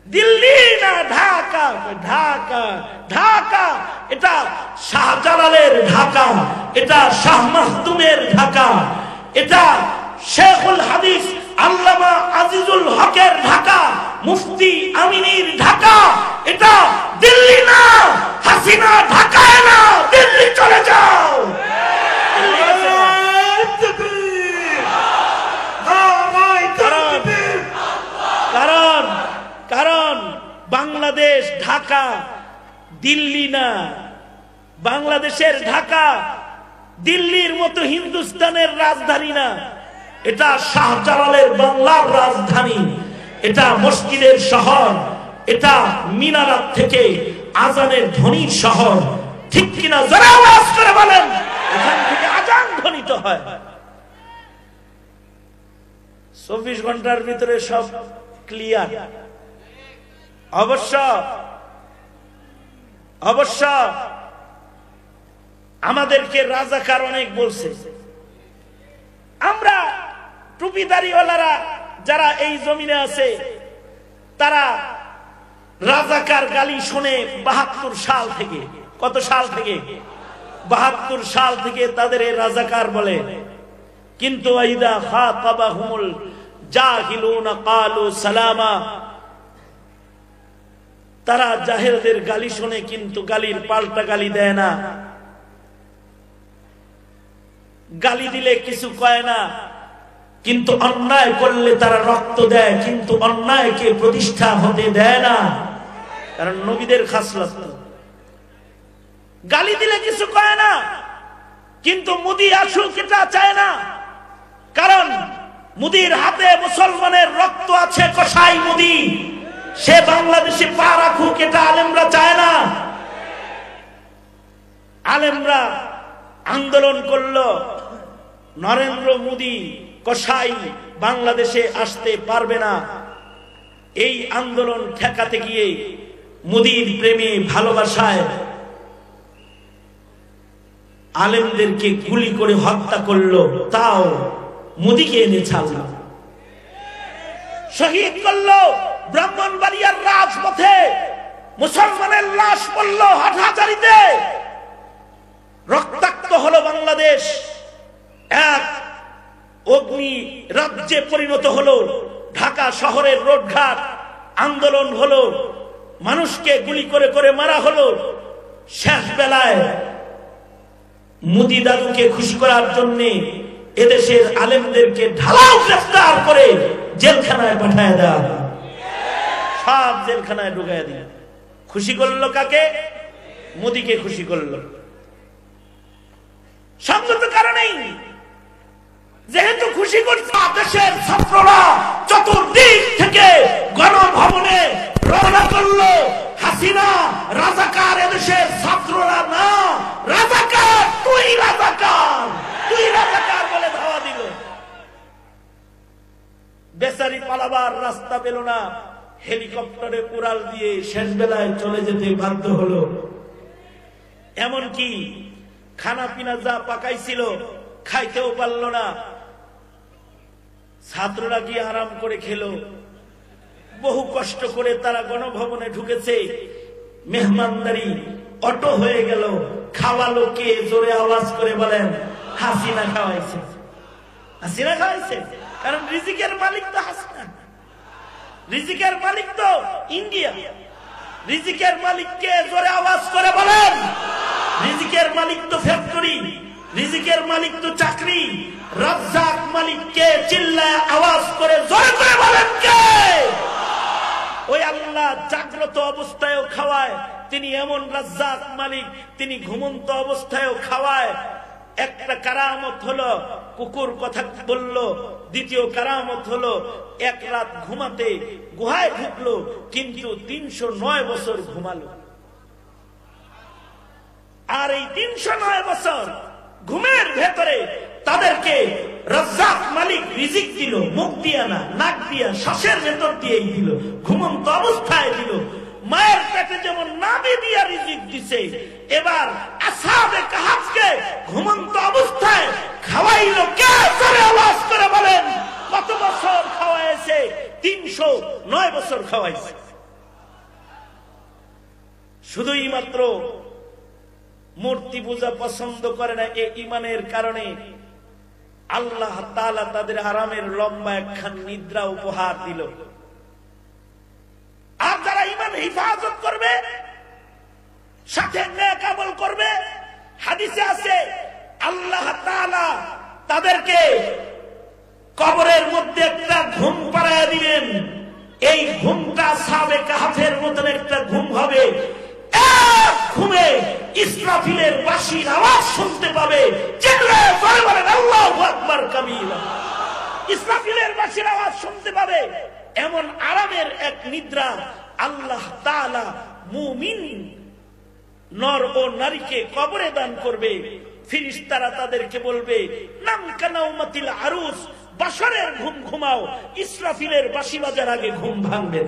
দিল্লি না ঢাকা, ঢাকা ঢাকা এটা শাহজালালের ঢাকা, এটা শাহ মাহতুমের ঢাকা, এটা শেখুল হাদিস আল্লামা আজিজুল হকের ঢাকা, মুফতি আমিনীর ঢাকা। এটা দিল্লি না, হাসিনা ঢাকায় না, দিল্লি চলে যাও। কারণ বাংলাদেশ ঢাকা, দিল্লি না। বাংলাদেশের ঢাকা দিল্লির মতো হিন্দুস্তানের রাজধানী না, এটা শাহজালালের বাংলার রাজধানী, এটা মসজিদের শহর, এটা মিনারাত থেকে আজানের ধ্বনির শহর। ঠিক কিনা? যারা আওয়াজ করে বলেন, এখান থেকে আজান ধ্বনিত হয়। 24 ঘন্টার ভিতরে সব ক্লিয়ার। অবশ্য আমাদেরকে রাজাকার অনেক বলছে। আমরা টুপিদারিওয়ালারা যারা এই জমিনে আছে, তারা রাজাকার গালি শুনে 72 সাল থেকে। কত সাল থেকে? 72 সাল থেকে তাদের এই রাজাকার বলে। কিন্তু আইদা খাতাবাহুমুল জাহিলুনা ক্বালু সালামা, তারা জাহেলদের গালি শুনে কিন্তু গালির পাল্টা গালি দেয় না। গালি দিলে কিছু কয় না, কিন্তু অন্যায় করলে তারা রক্ত দেয়, কিন্তু অন্যায়কে প্রতিষ্ঠা হতে দেয় না। কারণ নবীদের খাসলত। গালি দিলে কিছু কয় না, কিন্তু মুদি আসুক এটা চায় না। কারণ মুদির হাতে মুসলমানের রক্ত আছে, কসাই মুদি, সে বাংলাদেশে পা রাখুক এটা আলেমরা চায় না। আলেমরা আন্দোলন করলো, নরেন্দ্র মোদী কসাই বাংলাদেশে আসতে পারবে না। এই আন্দোলন ঠেকাতে গিয়ে মোদীর প্রেমে ভালোবাসায় আলেমদেরকে গুলি করে হত্যা করলো, তাও মোদীকে এনে ছাড়লো। শহীদ করলো ব্রাহ্মণবাড়িয়ার রাজপথে, মুসলমানের লাশ পড়ল হাটহাজারীতে, রক্তাক্ত হলো বাংলাদেশ, এক অগ্নি রাজ্যে পরিণত হলো। ঢাকা শহরের রোডঘাট আন্দোলন হলো, মানুষকে গুলি করে করে মারা হলো। শেষ বেলায় মোদী দাদুকে খুশি করার জন্য এদেশের আলেমদেরকে ঢালাও গ্রেফতার করে জেলখানায় পাঠায় দেওয়া, সব জেলখানায় ঢুকায় দিয়ে খুশি করলো কাকে? মোদীকে খুশি করলো। সঙ্গত কারণেই যেহেতু খুশি করছে, দেশের ছাত্ররা চতুর্দিক থেকে গণভবনে রওনা করলো। হাসিনা রাজাকার, এদেশের ছাত্ররা না রাজাকার, তুই রাজাকার, তুই রাজাকার বলে ধাওয়া দিল। বেচারি পালাবার রাস্তা পেল না, হেলিকপ্টারে উড়াল দিয়ে শেষ বেলায় চলে যেতে বাধ্য হলো। এমনকি খানা পিনা যা পাকাইছিল খাইতেও পারল না। ছাত্ররা গিয়ে আরাম করে খেলো। বহু কষ্ট করে তারা গণভবনে ঢুকেছে, মেহমানদারি অটো হয়ে গেল। খাওয়ালো কে? জোরে আওয়াজ করে বলেন, হাসিনা খাওয়াইছে। হাসিনা খাওয়াইছে, কারণ রিজিকের মালিক তো হাসিনা, রিজিকের মালিক তো ইন্ডিয়া। রিজিকের মালিক কে? জোরে আওয়াজ করে বলেন। রিজিকের মালিক তো ফ্যাক্টরি, রিজিকের মালিক তো চাকরি। রাজ্জাক মালিক কে? চিল্লায় আওয়াজ করে জোরে করে বলেন কে? ওই আল্লাহ জাগ্রত অবস্থায়ও খাওয়ায়, তিনি এমন রাজ্জাক মালিক, তিনি ঘুমন্ত অবস্থায়ও খাওয়ায়। একটা কারামত হলো কুকুর কথা বলল, দ্বিতীয় কারামত হলো এক রাত ঘুমাতে গুহায় ঢুকলো, কিন্তু 309 বছর ঘুমালো। আর এই 309 বছর ঘুমের ভেতরে তাদেরকে রাজ্জাক মালিক রিজিক দিল, মুখ দিয়া না, নাক দিয়া, শ্বাসের ভেতর দিয়েই দিল, ঘুমন্ত অবস্থায় দিল। মায়ের পেটে যেমন নাভি দিয়া রিজিক দিছে, এবার আসহাবে কাহাফকে ঘুমন্ত অবস্থায় খাওয়াইলো কে? জোরে আওয়াজ করে বলেন। কত বছর খাওয়াইছে? 309 বছর খাওয়াইছে। শুধুই মাত্র মূর্তি পূজা পছন্দ করে না, এই ঈমানের কারণে আল্লাহ তাআলা তাদের আরামের লম্বা একখান নিদ্রা উপহার দিল। আর যারা ঈমান হিফাজত করবে, সাথে নেক আমল করবে, হাদিসে আছে আল্লাহ তাআলা তাদেরকে কবরের মধ্যে একটা ঘুম পাড়ায় দিবেন। এই ঘুমটা সাহাবে কাহফের মতন একটা ঘুম হবে। এক ঘুমে ইসরাফিলের বাঁশির আওয়াজ শুনতে পাবে, চিল্লায়ে পড়ে বলেন আল্লাহু আকবার কাবীরা। ইসরাফিলের বাঁশির আওয়াজ শুনতে পাবে, এমন আরামের এক নিদ্রা আল্লাহ তাআলা মুমিন নর ও নারীকে কবরে দান করবে। ফেরেশতারা তাদেরকে বলবে নাম কানাউমাতিল আরুস, বাশরের ঘুম ঘুমাও, ইসরাফিলের বাঁশি বাজার আগে ঘুম ভাঙবে।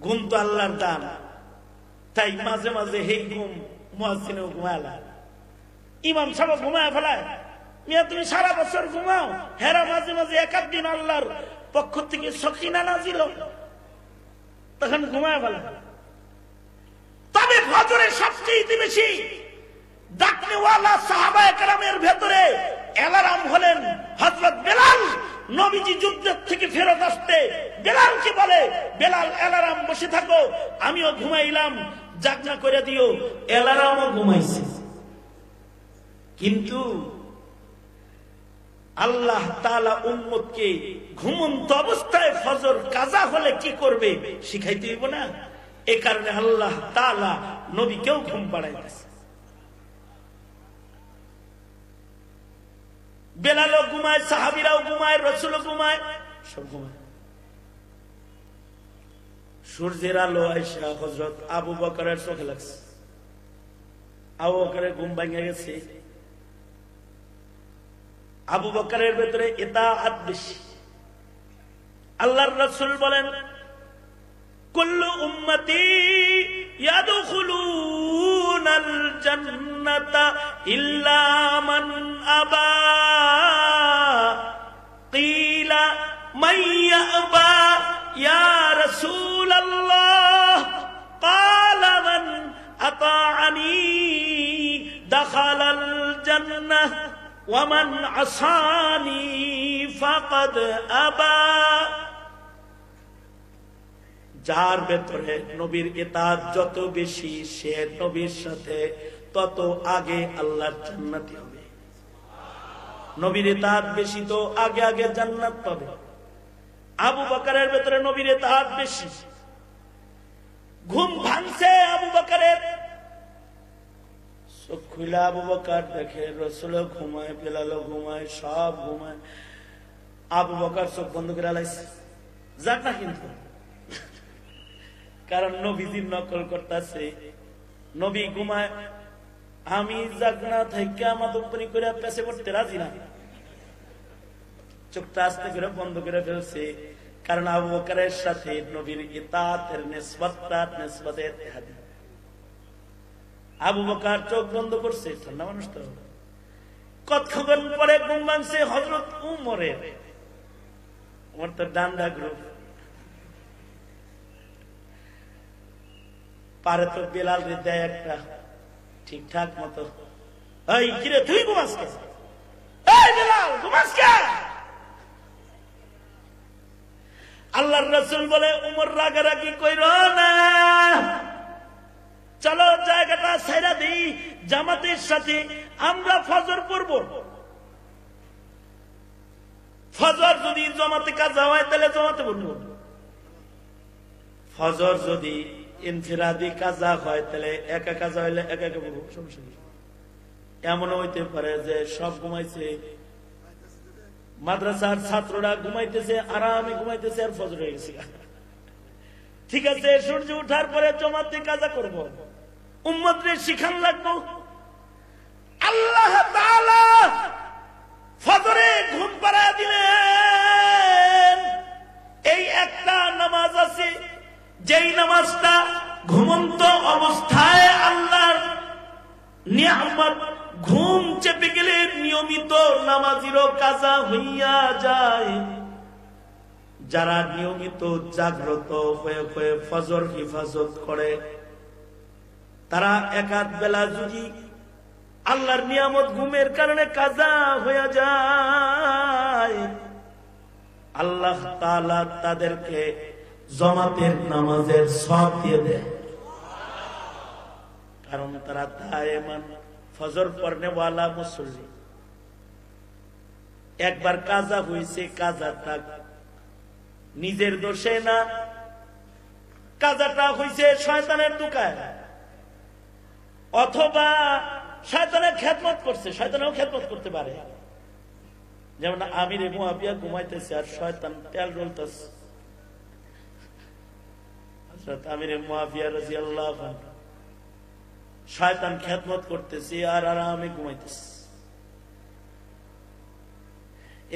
ঘুম তো আল্লাহর দান, তাই মাঝে মাঝে এই ঘুম মুয়াজ্জিনও ঘুমায়, ইমাম সাহেব ঘুমায় ফেলায়। মিয়া তুমি সারা বছর ঘুমাও, হেরা মাঝে মাঝে এক দিন আল্লাহর পক্ষ থেকে সকিনা নাজিল তখন ঘুমায় ফেলায়। তবে ফজরে সবচেয়ে বেশি ডাকনেওয়ালা সাহাবায়ে কেরামের ভেতরে অ্যালার্ম হলেন হযরত বেলাল। নবীজি যুদ্ধের থেকে ফেরত আসতে বেলালকে বলে, বেলাল অ্যালার্ম বসে থাকো, আমিও ঘুমাইলাম, জাগনা করে দিও। অ্যালার্মও ঘুমাইছে, কিন্তু আল্লাহ তাআলা উম্মতকে ঘুমন্ত অবস্থায় ফজর কাজা হলে কি করবে শিখাইতে হইব না? এই কারণে আল্লাহ তাআলা নবীকেও ঘুম পাড়াইতেছে। বেলালও ঘুমায়, সাহাবীরাও ঘুমায়, রাসূলও ঘুমায়, সব ঘুমায়। সূর্যের আলো আয়েশা হযরত আবু বকরের চোখে লাগছে। আবু বকরের ঘুম ভেঙে গেছে। আবু বকরের ভেতরে ইতাআত বেশি। আল্লাহর রাসূল বলেন কুল্লু উম্মতি ইয়াদখুলুনাল জান্নাতা ইল্লা মান আবা। কিলা মান ইয়াবা ইয়া রাসূলাল্লাহ? ক্বালা মান আতাআনি দাখালাল জান্নাহ ওয়া মান আসানি ফাকাদ আবা। যার ভেতরে নবীর ইতাআত যত বেশি, সে নবীর সাথে তত আগে আল্লাহর জান্নাতি হবে। নবীর ইতাআত বেশি তো আগে আগে জান্নাত পাবে। আবু বকরের ভেতরে নবীর ইতাআত বেশি। ঘুম ভাঙছে আবু বকরের, চোখ খুলে আবু বকর দেখে রাসূলও ঘুমায়, বেলালও ঘুমায়, সব ঘুমায়। আবু বকর চোখ বন্ধ করে আলাইছে, যাক না, কিন্তু কারণ নবীজির নকল করতেছে। নবী ঘুমায়, আমি জাগনা থেকে আমার উপরি করে পেছে পড়তে রাজি না। চোখটা আস্তে করে বন্ধ করে ফেলছে, কারণ আবু বকরের সাথে নবীর ইতাআতের নিসবতটা নিসবতে ইত্তেহাদি। আবু বকর চোখ বন্ধ করছে, ঠান্ডা মানুষ তো। কতক্ষণ পরে ঘুম ভাঙছে হযরত উমরের। ওমর তো ডান্ডা গ্রুপ পারে, তো বেলাল রে দেয় একটা ঠিকঠাক মতো, এই কিরে তুই ঘুমাস কে? এই বেলাল ঘুমাস কে? আল্লাহর রাসূল বলে উমর রাগারাগি কইরো না, চলো জায়গাটা ছাইরা দেই, জামাতের সাথে আমরা ফজর পড়ব। ফজর যদি জামাতে কাজা হয় তাহলে জামাতে পড়ব, ফজর যদি ইনফিরাদি কাজা হয় তাহলে একা কাজা হইলে একা একা পড়ব। সমস্যা নেই। এমনও হইতে পারে যে সব ঘুমাইছে, মাদ্রাসার ছাত্ররা ঘুমাইতেছে, আরামে ঘুমাইতেছে, আর ফজর হয়ে গেছে। ঠিক আছে, সূর্য উঠার পরে জামাতে কাজা করব, উম্মতরে শিখান লাগবো। আল্লাহ তাআলা ফজরে ঘুম পাড়ায় দিলেন। এই একটা নামাজ আছে, যেই নামাজটা ঘুমন্ত অবস্থায় আল্লাহর নিয়ামত, ঘুম চেপে গেলে নিয়মিত নামাজিরও কাজা হইয়া যায়। যারা নিয়মিত জাগ্রত হয়ে হয়ে ফজর হিফাজত করে তারা একাত বেলা যদি আল্লাহর নিয়ামত ঘুমের কারণে কাজা হয়ে যায়, আল্লাহ তাআলা তাদেরকে জামাতের নামাজের সওয়াব দিয়ে দেয়। কারণ তারা দায়েমান ফজর পড়নে ওয়ালা মুসল্লি। একবার কাজা হইছে, কাজা তাক নিজের দোষে না, কাজাটা হইছে শয়তানের দোকায়, অথবা শয়তানের খেদমত করছে। শয়তানও খেদমত করতে পারে। যেমন আমিরে মুআবিয়া ঘুমাইতেছে আর শয়তান তেল ডলতেছে। হযরত আমিরে মুআবিয়া রাদিয়াল্লাহু আনহু শয়তান খেদমত করতেছে আর আরামে ঘুমাইতেছে।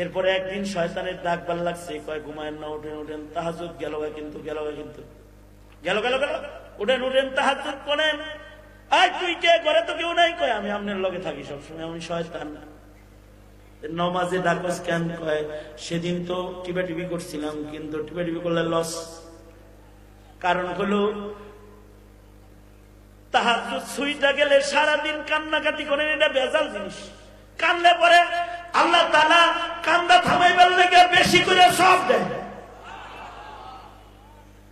এরপরে একদিন শয়তানের ডাক ভাল লাগছে, কয় ঘুমায়েন না, উঠেন উঠেন, তাহাজ্জুদ গেল কিন্তু গেল কিন্তু গেল গেল গেল, উঠেন উঠেন, তাহাজ্জুদ করেন। আয় তুই কে? ঘরে তো কেউ নাই। কয় আমি আপনার লগে থাকি সবসময়, আমি শয়তান। নমাজে ডাকস কেন? কয় সেদিন তো টিপি করছিলাম, কিন্তু টিপি করলে লস। কারণ হলো তাহাজ্জুদ সুইটা গেলে সারাদিন কান্নাকাটি করেন, এটা বেজাল জিনিস। কানলে পরে আল্লাহ তাআলা কান্দা থামাইবার লেগে বেশি করে সব দেয়।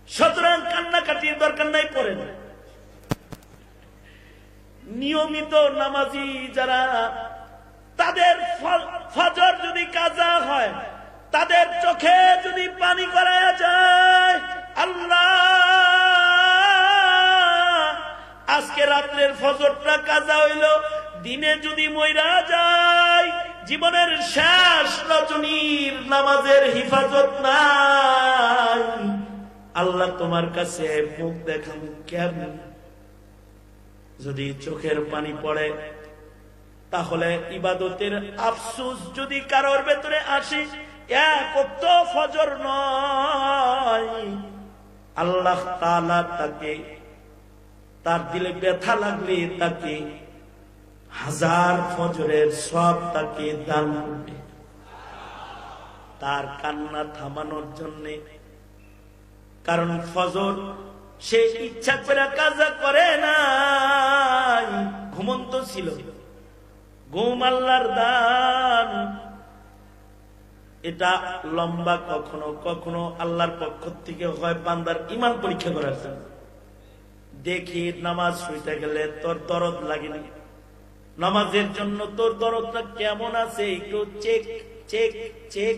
সুতরাং কান্নাকাটির দরকার নাই, পড়েন। নিয়মিত নামাজি যারা, তাদের ফজর যদি কাজা হয়, তাদের চোখে যদি পানি করা যায়, আল্লাহ আজকে রাত্রের ফজরটা কাজা হইল, দিনে যদি মইরা যায়, জীবনের শেষ রজনীর নামাজের হিফাজত নাই, আল্লাহ তোমার কাছে মুখ দেখাবো কেমন? যদি চোখের পানি পড়ে, তাহলে ইবাদতের আফসোস যদি কারোর ভেতরে আসে, এক ওয়াক্ত ফজর নয়, আল্লাহ তাআলা তাকে, তার দিলে ব্যথা লাগলে তাকে হাজার ফজরের সওয়াব তাকে দান করবে। তার কান্না থামানোর জন্য। কারণ ফজর সে ইচ্ছা করে কাজা করে না, ঘুমন্ত ছিল। ঘুম আল্লাহর দান। এটা লম্বা কখনো কখনো আল্লাহর পক্ষ থেকে হয় বান্দার ঈমান পরীক্ষা করার জন্য। দেখি নামাজ শুইতে গেলে তোর দরদ লাগেনি, নামাজের জন্য তোর দরদটা কেমন আছে একটু চেক চেক চেক।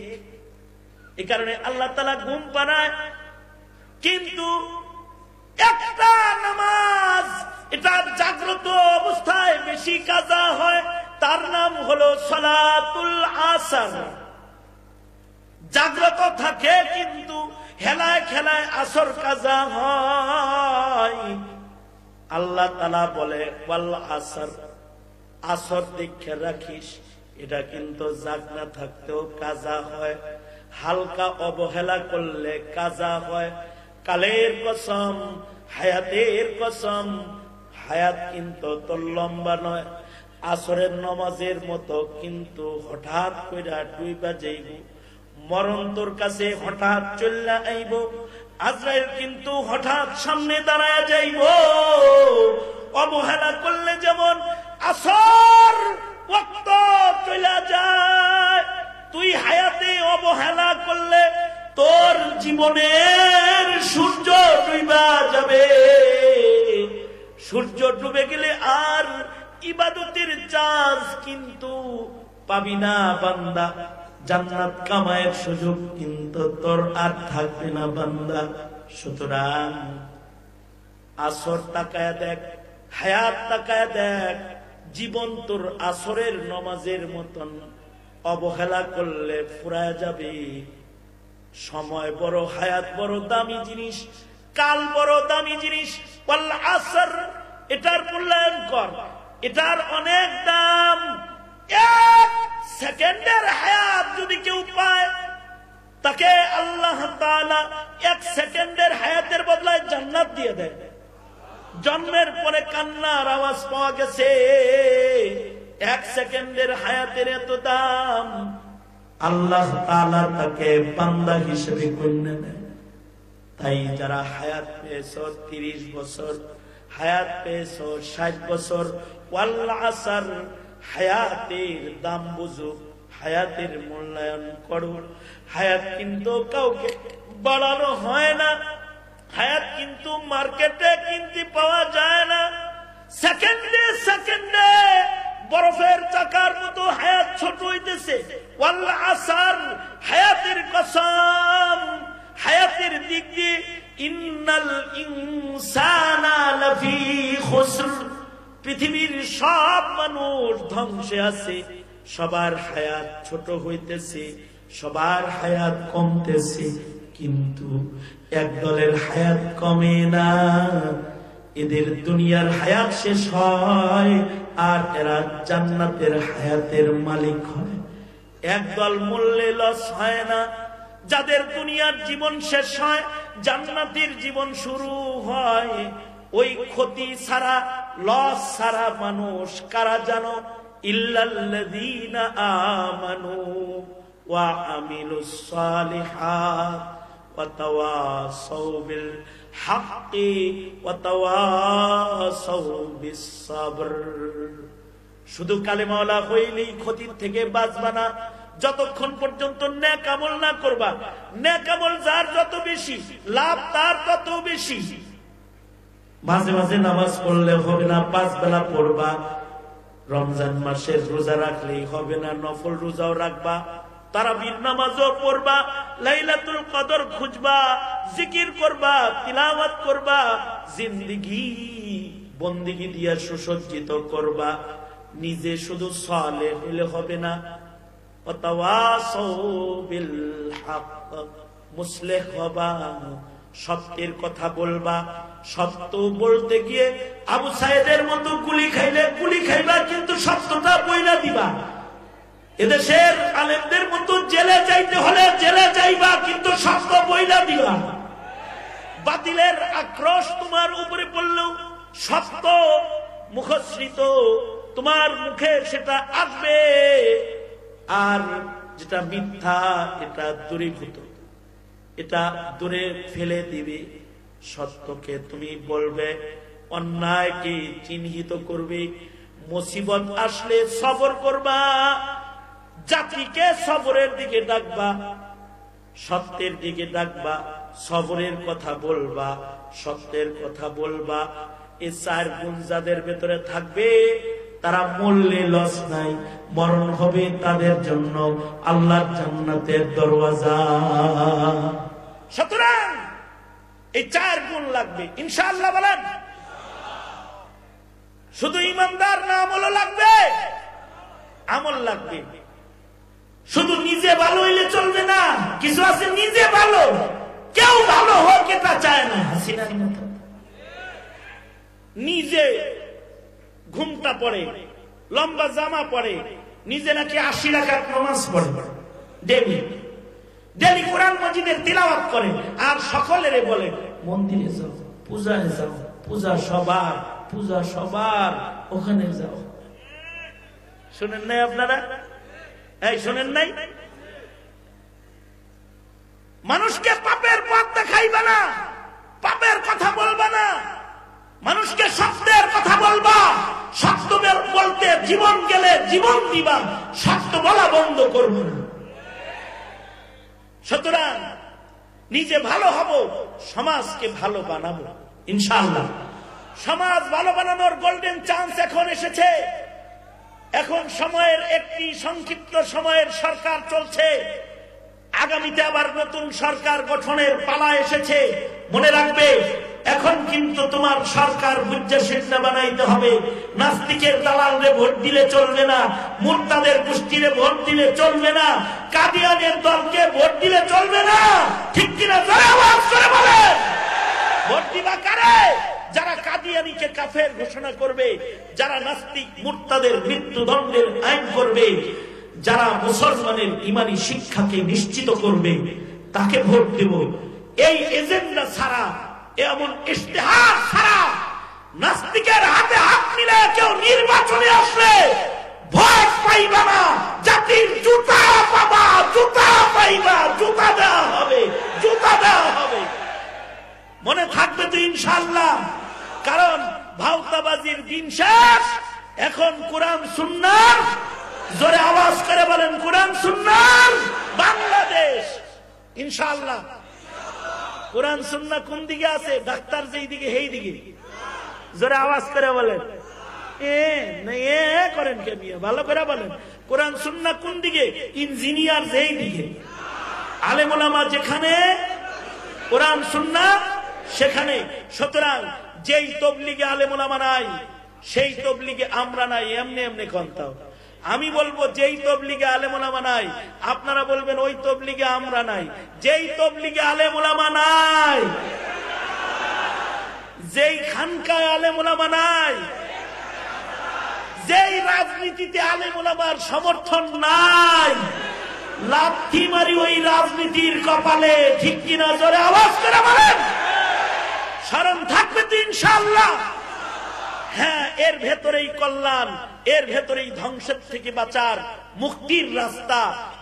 এই কারণে আল্লাহ তাআলা ঘুম পাড়ায়। কিন্তু একটা নামাজ, এটা জাগ্রত অবস্থায় বেশি কাজা হয়, তার নাম হলো সালাতুল আসর। জাগ্রত থাকে কিন্তু হেলায় খেলায় আসর কাজা হয়। আল্লাহ তাআলা বলে ওয়াল আসর, আসর দেখে রাখিস। এটা কিন্তু জাগনা থাকতেও কাজা হয়, হালকা অবহেলা করলে কাজা হয়। কালের কসম, হায়াতের কসম, হায়াত কিন্তু তোর লম্বা নয়। আসরের নামাজের মতো কিন্তু হঠাৎ কইরা ডুইবা যাইব, মরণ তোর কাছে হঠাৎ চলে আইব, আজরাইল কিন্তু হঠাৎ সামনে দাঁড়ায় যাইব। অবহেলা করলে যেমন আসর ওয়াক্ত চলে যায়, তুই হায়াতে অবহেলা করলে তোর জীবনের সূর্য ডুইবা যাবে। সূর্য ডুবে গেলে আর ইবাদতের চান্স কিন্তু পাবি না বান্দা। জান্নাত কামায়ের সুযোগ কিন্তু তোর আর থাকবে না বান্দা। সুতরাং আসর তাকায় দেখ, হায়াত তাকায় দেখ। জীবন তোর আসরের নামাজের মতন অবহেলা করলে ফুরায় যাবে। সময় বড়, হায়াত বড় দামি জিনিস, কাল বড় দামি জিনিস। ওয়াল আসর, এটার মূল্যায়ন কর, এটার অনেক দাম। এক সেকেন্ডের হায়াত যদি কেউ পায়, তাকে আল্লাহ তাআলা এক সেকেন্ডের হায়াতের বদলায় জান্নাত দিয়ে দেয়। জন্মের পরে কান্নার আওয়াজ পাওয়া গেছে, এক সেকেন্ডের হায়াতের এত দাম। আল্লাহ তাআলা তাকে বান্দা হিসেবে গণ্য নেয়। তাই যারা হায়াত পেয়েছ 30 বছর, হায়াত পেয়েছো 60 বছর, ওয়াল আসর, হায়াতের দাম বুঝো, হায়াতের মূল্যায়ন করো। হায়াত কিন্তু কাউকে বাড়ানো হয় না, হায়াত কিন্তু মার্কেটে কিনতে পাওয়া যায় না। সেকেন্ডে সেকেন্ডে বরফের চাকার মতো হায়াত ছোট হইতেছে। ওয়াল আসর, হায়াতের কসম, হায়াতের দিক দিয়ে ইন্নাল ইনসানা লাফি খুসর, পৃথিবীর সব মানুষ ধ্বংসে আছে। সবার হায়াত ছোট হইতেছে, সবার হায়াত কমতেছে, কিন্তু এক দলের হায়াত কমে না। এদের দুনিয়ার হায়াত শেষ হয় আর এরা জান্নাতের হায়াতের মালিক হয়। একদল মূল্যে লস হয় না, যাদের দুনিয়ার জীবন শেষ হয় জান্নাতের জীবন শুরু হয়। ওই ক্ষতি ছাড়া, লস ছাড়া মানুষ কারা জানো? ইল্লাল্লাযীনা আমানু ওয়া আমিলুস সালিহাত ওয়া তাওয়াসাউ বিল হাক্কি ওয়া তাওয়াসাউ বিস সাবর। শুধু কালেমাওয়ালা হইলেই ক্ষতির থেকে বাঁচবা না, যতক্ষণ পর্যন্ত নেক আমল না করবা। নেক আমল যার যত বেশি, লাভ তার তত বেশি। মাঝে মাঝে নামাজ পড়লে হবে না, 5 বেলা পড়বা। রমজান মাসের রোজা রাখলেই হবে না, নফল রোজাও রাখবা, তারাবির নামাজও পড়বা, লাইলাতুল কদর খুঁজবা, জিকির করবা, তিলাওয়াত করবা, জিন্দেগি বন্দেগি দিয়া সুসজ্জিত করবা। নিজে শুধু সালেহ হলে হবে না, ওয়াতাওয়াসাউ বিল হক, মুসলিহ হবা, সত্যের কথা বলবা। সত্য বলতে গিয়ে আবু সাইদের মতো গুলি খাইলে গুলি খাইবা, কিন্তু সত্যটা বইলা দিবা। এদেশের আলেমদের মতো জেলে যাইতে হলে জেলে যাইবা, কিন্তু সত্য বইলা দিবা। বাতিলের আক্রোশ তোমার উপরে পড়লেও সত্য মুখশ্রিত তোমার মুখে সেটা আসবে, আর যেটা মিথ্যা এটা দূরীভূত, এটা দূরে ফেলে দিবে। সত্যকে তুমি বলবে, অন্যায়কে চিহ্নিত করবে। মুসিবত আসলে সবর করবা, জাতিকে সবরের দিকে ডাকবা, সত্যের দিকে ডাকবা, সবরের কথা বলবা, সত্যের কথা বলবা। এই 4 গুণ যাদের ভেতরে থাকবে তারা মরলে লস নাই, মরণ হবে তাদের জন্য আল্লাহর জান্নাতের দরওয়াজা। সুতরাং এই 4 গুণ লাগবে ইনশাআল্লাহ। বলেন, শুধু ইমানদার না, আমলও লাগবে, আমল লাগবে। শুধু নিজে ভালো হইলে চলবে না, কিছু আছে নিজে ভালো, কেউ ভালো হোক এটা চায় না। হাসিনার মতো নিজে ঘুমটা পড়ে, লম্বা জামা পড়ে, নিজে নাকি 80 রাকাত নামাজ পড়ে, ডেলি ডেলি কোরআন মাজিদের তিলাওয়াত করে, আর সকলেরে বলে মন্দিরে যাও, পূজায় যাও, পূজা সবার, পূজা সবার, ওখানে যাও। শুনেন নাই আপনারা? এই শুনেন নাই? মানুষকে পাপের পথ দেখাইবা না, পাপের কথা বলবা না, মানুষকে সত্যের কথা বলবা। সত্য বলতে জীবন গেলে জীবন দিবা, সত্য বলা বন্ধ করবো না। সুতরাং নিজে ভালো হব, সমাজকে ভালো বানাবো ইনশাআল্লাহ। সমাজ ভালো বানানোর গোল্ডেন চান্স এখন এসেছে। এখন সময়ের একটি সংক্ষিপ্ত সময়ের সরকার চলছে, আগামীতে আবার নতুন সরকার গঠনের পালা এসেছে। মনে রাখবে, এখন কিন্তু তোমার সরকার বুঝে সিদ্ধা বানাইতে হবে। নাস্তিকের দালালরে ভোট দিলে চলবে না, মুরতাদের গোষ্ঠীরে ভোট দিলে চলবে না, কাদিয়ানের দলকে ভোট দিলে চলবে না। ঠিক কিনা? জোরে আওয়াজ করে বলেন। ভোট দিবা কারে? যারা কাদিয়ানিকে কাফের ঘোষণা করবে, যারা নাস্তিক মুরতাদের মৃত্যুদণ্ডের আইন করবে, যারা মুসলমানের ইমানি শিক্ষাকে নিশ্চিত করবে, তাকে ভোট দেব। এই এজেন্ডা ছাড়া, এমন ইশতেহার ছাড়া, নাস্তিকের হাতে হাত মিলে কেউ নির্বাচনে আসলে ভোট পাইবা না, জাতির জুতা পাবা, জুতা পাইবা, জুতা দেওয়া হবে, জুতা দেওয়া হবে। মনে থাকবে তো ইনশাআল্লাহ। কারণ চাঁদাবাজির দিন শেষ, এখন কোরআন সুন্নাহর, জোরে আওয়াজ করে বলেন কোরআন সুন্নাহর বাংলাদেশ ইনশাআল্লাহ। কোরআন সুন্নাহ কোন দিকে আছে? ডাক্তার যেই দিকে সেই দিকে। জোরে আওয়াজ করে বলেন। করেন কে মিয়া, ভালো করে বলেন কোরআন সুন্নাহ কোন দিকে? ইঞ্জিনিয়ার যেই দিকে, আলেম ওলামা যেখানে, কোরআন সুন্নাহ সেখানে। সুতরাং যেই তবলিগে আলেম ওলামা নাই, সেই তবলিগে আমরা নাই। এমনি এমনি কন্তাও আমি বলবো যেই তবলিগে আলেম ওলামা নাই, আপনারা বলবেন ওই তবলিগে আমরা নাই। যেই তবলিগে আলেম ওলামা নাই, যেই খানকায় আলেম ওলামা নাই, যেই রাজনীতিতে আলেম ওলামার সমর্থন নাই, লাথি মারি ওই রাজনীতির কপালে, ঠিক কিনা? জোরে আওয়াজ করে বলেন। স্মরণ থাকবে তো ইনশাআল্লাহ। হ্যাঁ, এর ভেতরেই কল্যাণ, এর ভেতরেই ধ্বংসের থেকে বাঁচার মুক্তির রাস্তা।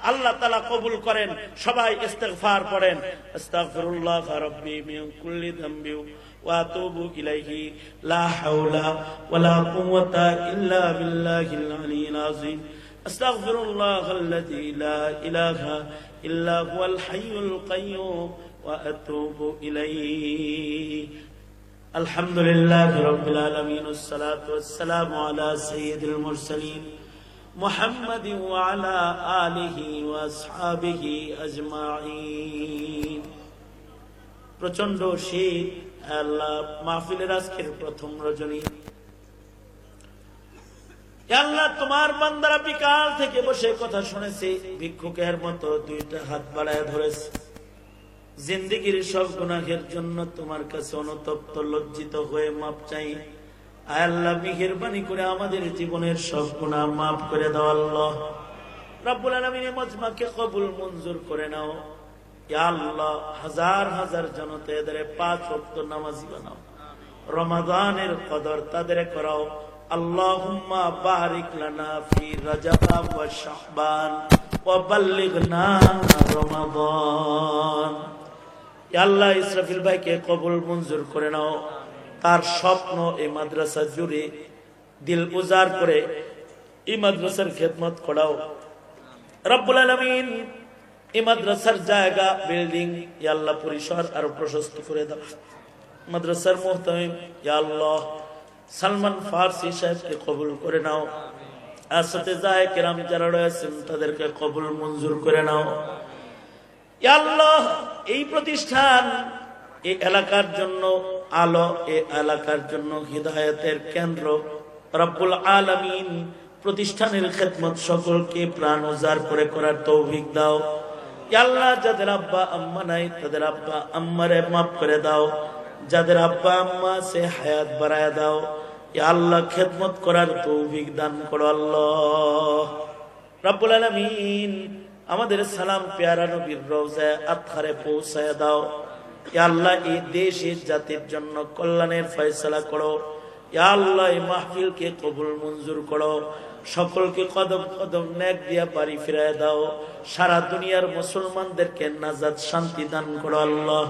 আল্লাহ তাআলা কবুল করেন। সবাই ইস্তিগফার পড়েন। আস্তাগফিরুল্লাহ রাব্বি মিন কুল্লি যামবি ওয়া আতুবু ইলাইহি লা হাওলা ওয়ালা কুওয়াতা ইল্লা বিল্লাহিল আলিয়্যিল আযীম। আস্তাগফিরুল্লাহাল্লাযী লা ইলাহা ইল্লা হুয়াল হাইয়ুল কাইয়্যুম ওয়া আতুবু ইলাইহি। আলহামদুলিল্লাহি রাব্বিল আলামিন, ওয়াসসালাতু ওয়াসসালামু আলা সাইয়্যিদিল মুরসালিন মুহাম্মাদিন ওয়া আলা আলিহি ওয়া আসহাবিহি আজমাইন। প্রচন্ড শীত। আল্লাহ, মাহফিলের আজকের প্রথম রজনী, আল্লাহ তোমার বান্দারা বিকাল থেকে বসে কথা শুনেছে, ভিক্ষুকের মতো দুইটা হাত বাড়ায় ধরেছে। জিন্দেগীর সব গুনাহের জন্য তোমার কাছে অনুতপ্ত, লজ্জিত হয়ে মাপ চাই। আল্লাহ, মেহেরবানি করে আমাদের জীবনের সব গুনাহ মাফ করে দাও। আল্লাহ রাব্বুল আলামিন মজমাকে কবুল মঞ্জুর করে নাও। ইয়া আল্লাহ, হাজার হাজার জনতা এদের 5 ওয়াক্ত নামাজি বানাও। রমাদানের কদর তাদের করাও। আল্লাহুম্মা বারিক লানা ফি রাজাব ওয়া শাবান ওয়া বাল্লিগনা রমাদান। ইয়া আল্লাহ, ইসরাফিল ভাইকে কবুল মঞ্জুর করে নাও। তার স্বপ্ন এই মাদ্রাসা জুড়ে দিল উজাড় করে এই মাদ্রাসার খেদমত করাও। রব্বুল আলামিন, এই মাদ্রাসার জায়গা, বিল্ডিং, ইয়া আল্লাহ পরিসর আরো প্রশস্ত করে দাও। মাদ্রাসার মুহতামিম ইয়া আল্লাহ সালমান ফারসি সাহেবকে কবুল করে নাও। আসতিজায়ে কেরাম যারা রয়েছেন তাদেরকে কবুল মঞ্জুর করে নাও। ইয়া আল্লাহ, এই প্রতিষ্ঠান এই এলাকার জন্য আলো, এই এলাকার জন্য হিদায়াতের কেন্দ্র। রব্বুল আলামিন, প্রতিষ্ঠানের খেদমত সকলকে প্রাণ উজাড় করে করার তৌফিক দাও। ইয়া আল্লাহ, যাদের আব্বা আম্মা নাই তাদের আব্বা আম্মারে মাফ করে দাও। যাদের আব্বা আম্মা সে হায়াত বাড়ায় দাও। ইয়া আল্লাহ, খেদমত করার তৌফিক দান করো। আল্লাহ রাব্বুল আলামিন, আমাদের সালাম পেয়ারা নবীর রওজায়ে আতহারে পৌঁছায় দাও। ইয়া আল্লাহ, এই দেশের জাতির জন্য কল্যাণের ফয়সালা করো। ইয়া আল্লাহ, এই মাহফিলকে কবুল মঞ্জুর করো। সকলকে কদম কদম নেক দিয়া বাড়ি ফিরায় দাও। সারা দুনিয়ার মুসলমানদেরকে নাজাত শান্তি দান করো। আল্লাহ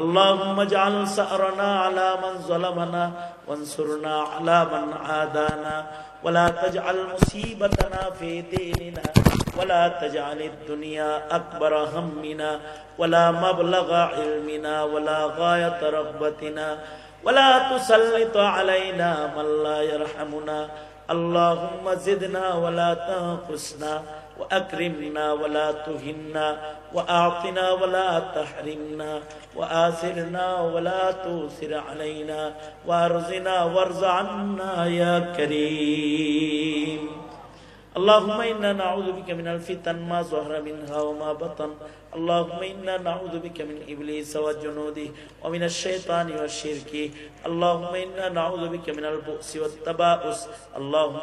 আল্লাহুম্মা জাআল সা'রানা আলা মান যালামানা ওয়ানসুরনা আলা মান আদানা ওয়ালা তাজআল মুসিবাতানা ফি দীনিনা ওয়ালা তাজআলিদ দুনিয়া আকবার হাম্মিনা ওয়ালা মাবলাগা ইলমিনা ওয়ালা গায়াত রাগবাতিনা ওয়ালা তুসাল্লিত আলাইনা মান লা ইয়ারহামুনা। اللهم زدنا ولا تنقصنا وأكرمنا ولا تهنا وأعطنا ولا تحرمنا وآثرنا ولا تؤثر علينا وارزنا وارض عنا يا كريم. اللهم إنا نعوذ بك من الفتن ما ظهر منها وما بطن. اللهم إنا نعوذ بك من إبليس وجنوده ومن الشيطان والشرك. اللهم إنا نعوذ بك من البؤس والتباؤس. اللهم